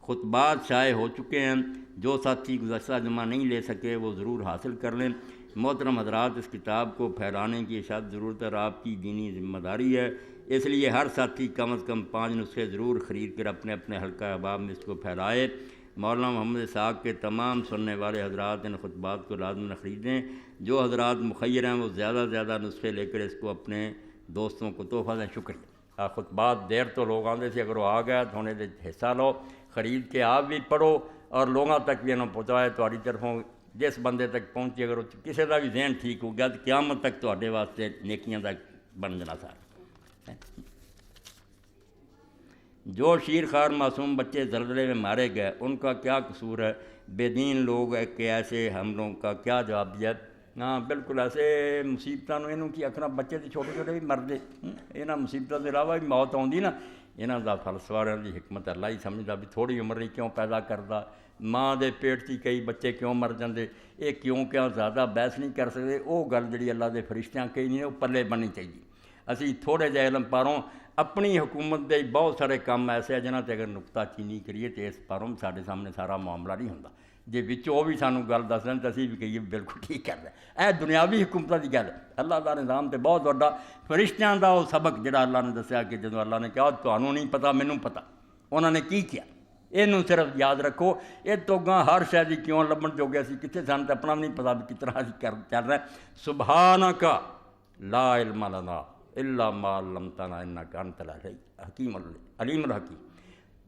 خطبات شائع ہو چکے ہیں، جو ساتھی گزشتہ جمع نہیں لے سکے وہ ضرور حاصل کر لیں۔ محترم حضرات، اس کتاب کو پھیلانے کی اشد ضرورت اور آپ کی دینی ذمہ داری ہے، اس لیے ہر ساتھی کم از کم 5 نسخے ضرور خرید کر اپنے اپنے حلقہ احباب میں اس کو پھیلائے۔ مولانا محمد اسحاق کے تمام سننے والے حضرات ان خطبات کو لازم خریدیں۔ جو حضرات مخیر ہیں وہ زیادہ سے زیادہ نسخے لے کر اس کو اپنے دوستوں کو تحفہ دیں۔ شکریہ۔ خطبات دیر تو لوگ آتے تھے، اگر وہ آ گیا تو انہیں حصہ لو، خرید کے آپ بھی پڑھو اور لوگوں تک بھی انہوں پہنچائے تہاڈی طرفوں جس بندے تک پہنچی، اگر کسی کا بھی ذہن ٹھیک ہو گیا تو قیامت تک تہاڈے واسطے نیکیاں تک بن جانا سارا۔ جو شیر خوار معصوم بچے زلزلے میں مارے گئے ان کا کیا قصور ہے؟ بے دین لوگ کہ ایسے حملوں کا کیا جواب دیا؟ ہاں بالکل، ایسے مصیبتوں انہوں کی آخنا بچے تو چھوٹے چھوٹے بھی مرتے، یہاں مصیبتوں کے علاوہ بھی موت آتی نا، یہاں کا فلسفہ کی حکمت اللہ ہی سمجھتا بھی تھوڑی عمر ہی کیوں پیدا کرتا، ماں دے پیٹ سے کئی بچے کیوں مر جاندے، یہ کیوں زیادہ بحث نہیں کر سکتے۔ وہ گل جی اللہ دے فرشتیاں کئی نہیں، وہ پلے بننی چاہیے۔ اسی تھوڑے جہے علم پاروں اپنی حکومت دے بہت سارے کام ایسے ہیں جنہاں تے اگر نقطہ چینی کریے تو اس پاروں سارے سامنے سارا معاملہ نہیں ہوتا، جی وہ بھی سانوں گل دس دیں تو اسی بھی کہیے بالکل ٹھیک کر رہے۔ اے دنیاوی حکومت کی گل ہے، اللہ دا نظام تے بہت بڑا، فرشتیاں دا وہ سبق جڑا اللہ نے دسیا کہ جدوں اللہ نے کہا تمہیں نہیں پتا مینوں پتا، انہوں نے کی کیا، یہ صرف یاد رکھو۔ یہ تو گاں ہر شے دی کیوں لبن جو گیا اسی کتنے سن تے اپنا بھی نہیں پتا بھی کتنا اسی چل رہا ہے۔ سبحانک لا علم لنا الا ما علمتنا انک انت الحکیم علیم الحکیم۔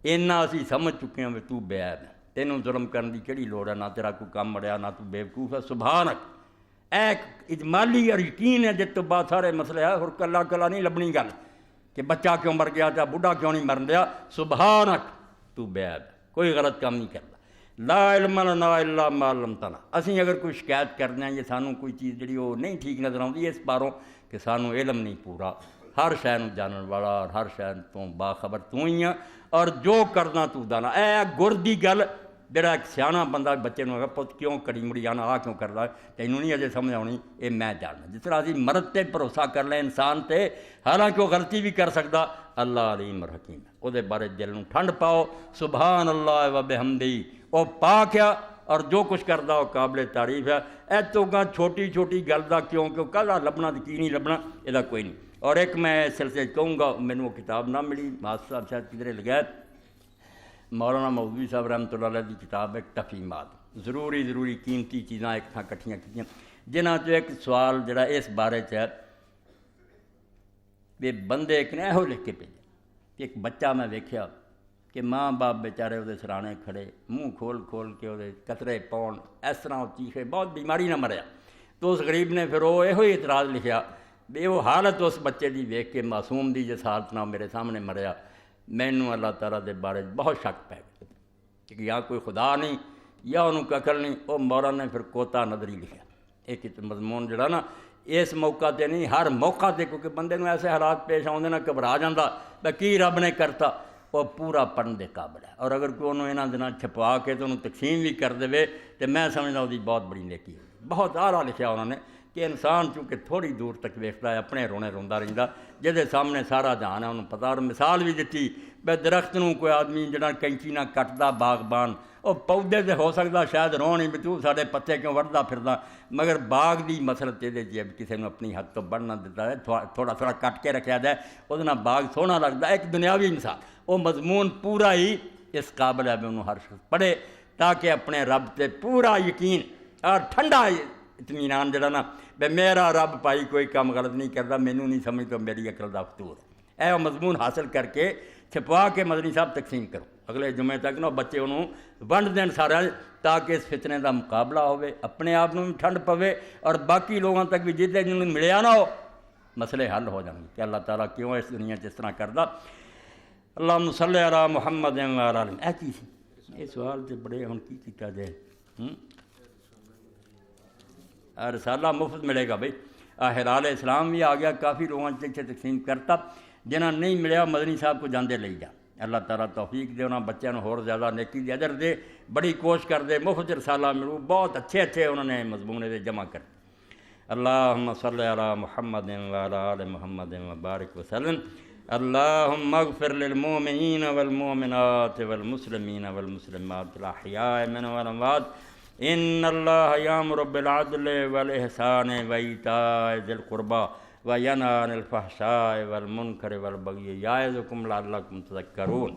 اینا اسی سمجھ چکے ہیں کہ تو بے عیب ہے، تینوں ظلم کرنے کی کہڑی لوڑ ہے، نہ تیرا کوئی کام مڑیا، نہ تو بیوقوف ہے۔ سبحانک ایک اجمالی اور یقین ہے، جس تو بعد سارے مسئلے ہے، اور کلا کلا نہیں لبنی گل کہ بچہ کیوں مر گیا یا بڑھا کیوں نہیں مرن دیا۔ سبحانک تو بے عیب ہے، کوئی غلط کام نہیں کرتا۔ لا علم لنا الا ما علمتنا، اسی اگر کوئی شکایت کرنے ہیں یا سانوں کوئی چیز جڑی وہ نہیں ٹھیک نظر آتی اس پاروں کہ سانوں علم نہیں پورا، ہر شے نوں جانن والا اور ہر شے تو باخبر تو ہی ہے، اور جو کرنا تو دانا۔ اے گر دی گل جڑا ایک سیاح بندہ بچے نوں پت کیوں کڑی مڑی آنا آ کیوں کردا تینوں نہیں اجے سمجھ آنی، یہ میں جاننا۔ جس طرح اسی مرد تے بھروسہ کر لیں انسان تے، حالانکہ وہ غلطی بھی کر سکدا، اللہ علیم اور حکیم ہے، وہ بارے دل نوں ٹھنڈ پاؤ۔ سبحان اللہ و بحمدہ، وہ پاک ہے اور جو کچھ کردا وہ قابل تعریف ہے۔ اے تو گاں چھوٹی چھوٹی گل دا کیوں کہدا لبنا تو کی نہیں لبنا، یہ کوئی نہیں۔ اور ایک میں اس سلسلے کہوں گا، مینوں وہ کتاب نہ ملی، ماسٹر صاحب شاید کدھر لگا، مولانا مودودی صاحب رحمۃ اللہ علیہ کی کتاب ہے تفہیمات، ضروری قیمتی چیزاں ایک تھاں کٹھیاں کیتیاں، جنہاں چ ایک سوال جڑا اس بارے چ ہے کہ بندے ایک نے یہو لکھ کے بھیجے کہ ایک بچہ میں ویکھیا کہ ماں باپ بیچارے وہ سرانے کھڑے منہ کھول کے وہ قطرے پاؤن اس طرح وہ چیخے، بہت بیماری نہ مریا، تو اس غریب نے پھر وہ یہ اعتراض لکھیا بھی وہ حالت اس بچے دی ویکھ کے معصوم دی جس حالت نہ میرے سامنے مریا، مینوں اللہ تعالیٰ دے بارے بہت شک پی گیا کہ یا کوئی خدا نہیں یا انہوں کو عقل نہیں۔ وہ مولانا نے پھر کوتا نظری لکھا، ایک مضمون جڑا نا اس موقع تے نہیں ہر موقع تے، کیونکہ بندے نوں ایسے حالات پیش آؤندے نا گھبرا جاندا بھئی کی رب نے کرتا، وہ پورا پڑھن دے قابل ہے، اور اگر کوئی انہوں انہاں دنوں چھپا کے تو انہوں تقسیم بھی کر دے تو میں سمجھدا وہ بہت بڑی نیکی ہے۔ بہت اعلیٰ لکھیا انہوں نے کہ انسان چونکہ تھوڑی دور تک ویکھدا ہے اپنے رونے روندا رہندا، جہدے سامنے سارا جہان ہے انہوں پتہ، اور مثال بھی دتی بے درخت نوں کوئی آدمی جڑا کینچی نہ کٹدا باغبان، وہ پودے تے ہو سکدا شاید رون ہی بھی تو ساڈے پتے کیوں وڑدا پھردا، مگر باغ دی مسلط یہ جب کسی نے اپنی حد تو بڑھ نہ دیتا ہے، تھوڑا کٹ کے رکھا جائے وہ باغ سونا لگتا ہے۔ ایک دنیاوی مثال، وہ مضمون پورا ہی اس قابل ہے بھی انہوں ہر شخص پڑھے تاکہ اپنے رب تے پورا یقین اور ٹھنڈا اطمینان جڑا نا بے میرا رب پائی کوئی کام غلط نہیں کرتا، مینوں نہیں سمجھ تو میری عقل دا فطور ہے، وہ مضمون حاصل کر کے چھپا کے مدنی صاحب تقسیم کرو، اگلے جمعے تک نا بچے انہوں ونڈ دین سارا تاکہ اس فتنے دا مقابلہ ہوئے، اپنے آپ بھی ٹھنڈ پوے اور باقی لوگوں تک بھی جتنے جنہوں ملیا نہ ہو مسئلے حل ہو جائیں گے کہ اللہ تعالیٰ کیوں اس دنیا جس طرح کردا۔ اللہم صلی علی محمد و علی آلہ، اے کی یہ سوال تے بڑے ہن کی کیتا جائے، رسالہ مفت ملے گا بھائی، ہلال اسلام بھی آ گیا، کافی لوگوں سے تقسیم کرتا، جنہاں نہیں ملیا مدنی صاحب کو جاندے لے جا، اللہ تعالیٰ توفیق دے، انہاں بچوں کو ہور زیادہ نیکی دے اجر دے، بڑی کوشش کر دے مفت رسالہ ملو، بہت اچھے انہوں نے مضمون دے جمع کر۔ اللہم صلی علی محمد و علی آل محمد وبارک وسلم۔ اللہم اغفر للمؤمنین والمؤمنات والمسلمین والمسلمات الاحیاء منهم والاموات، ان اللہ یامر بالعدل والاحسان وایتاء ذی القربى وینہی عن الفحشاء والمنکر والبغی یعظکم لعلکم تذکرون۔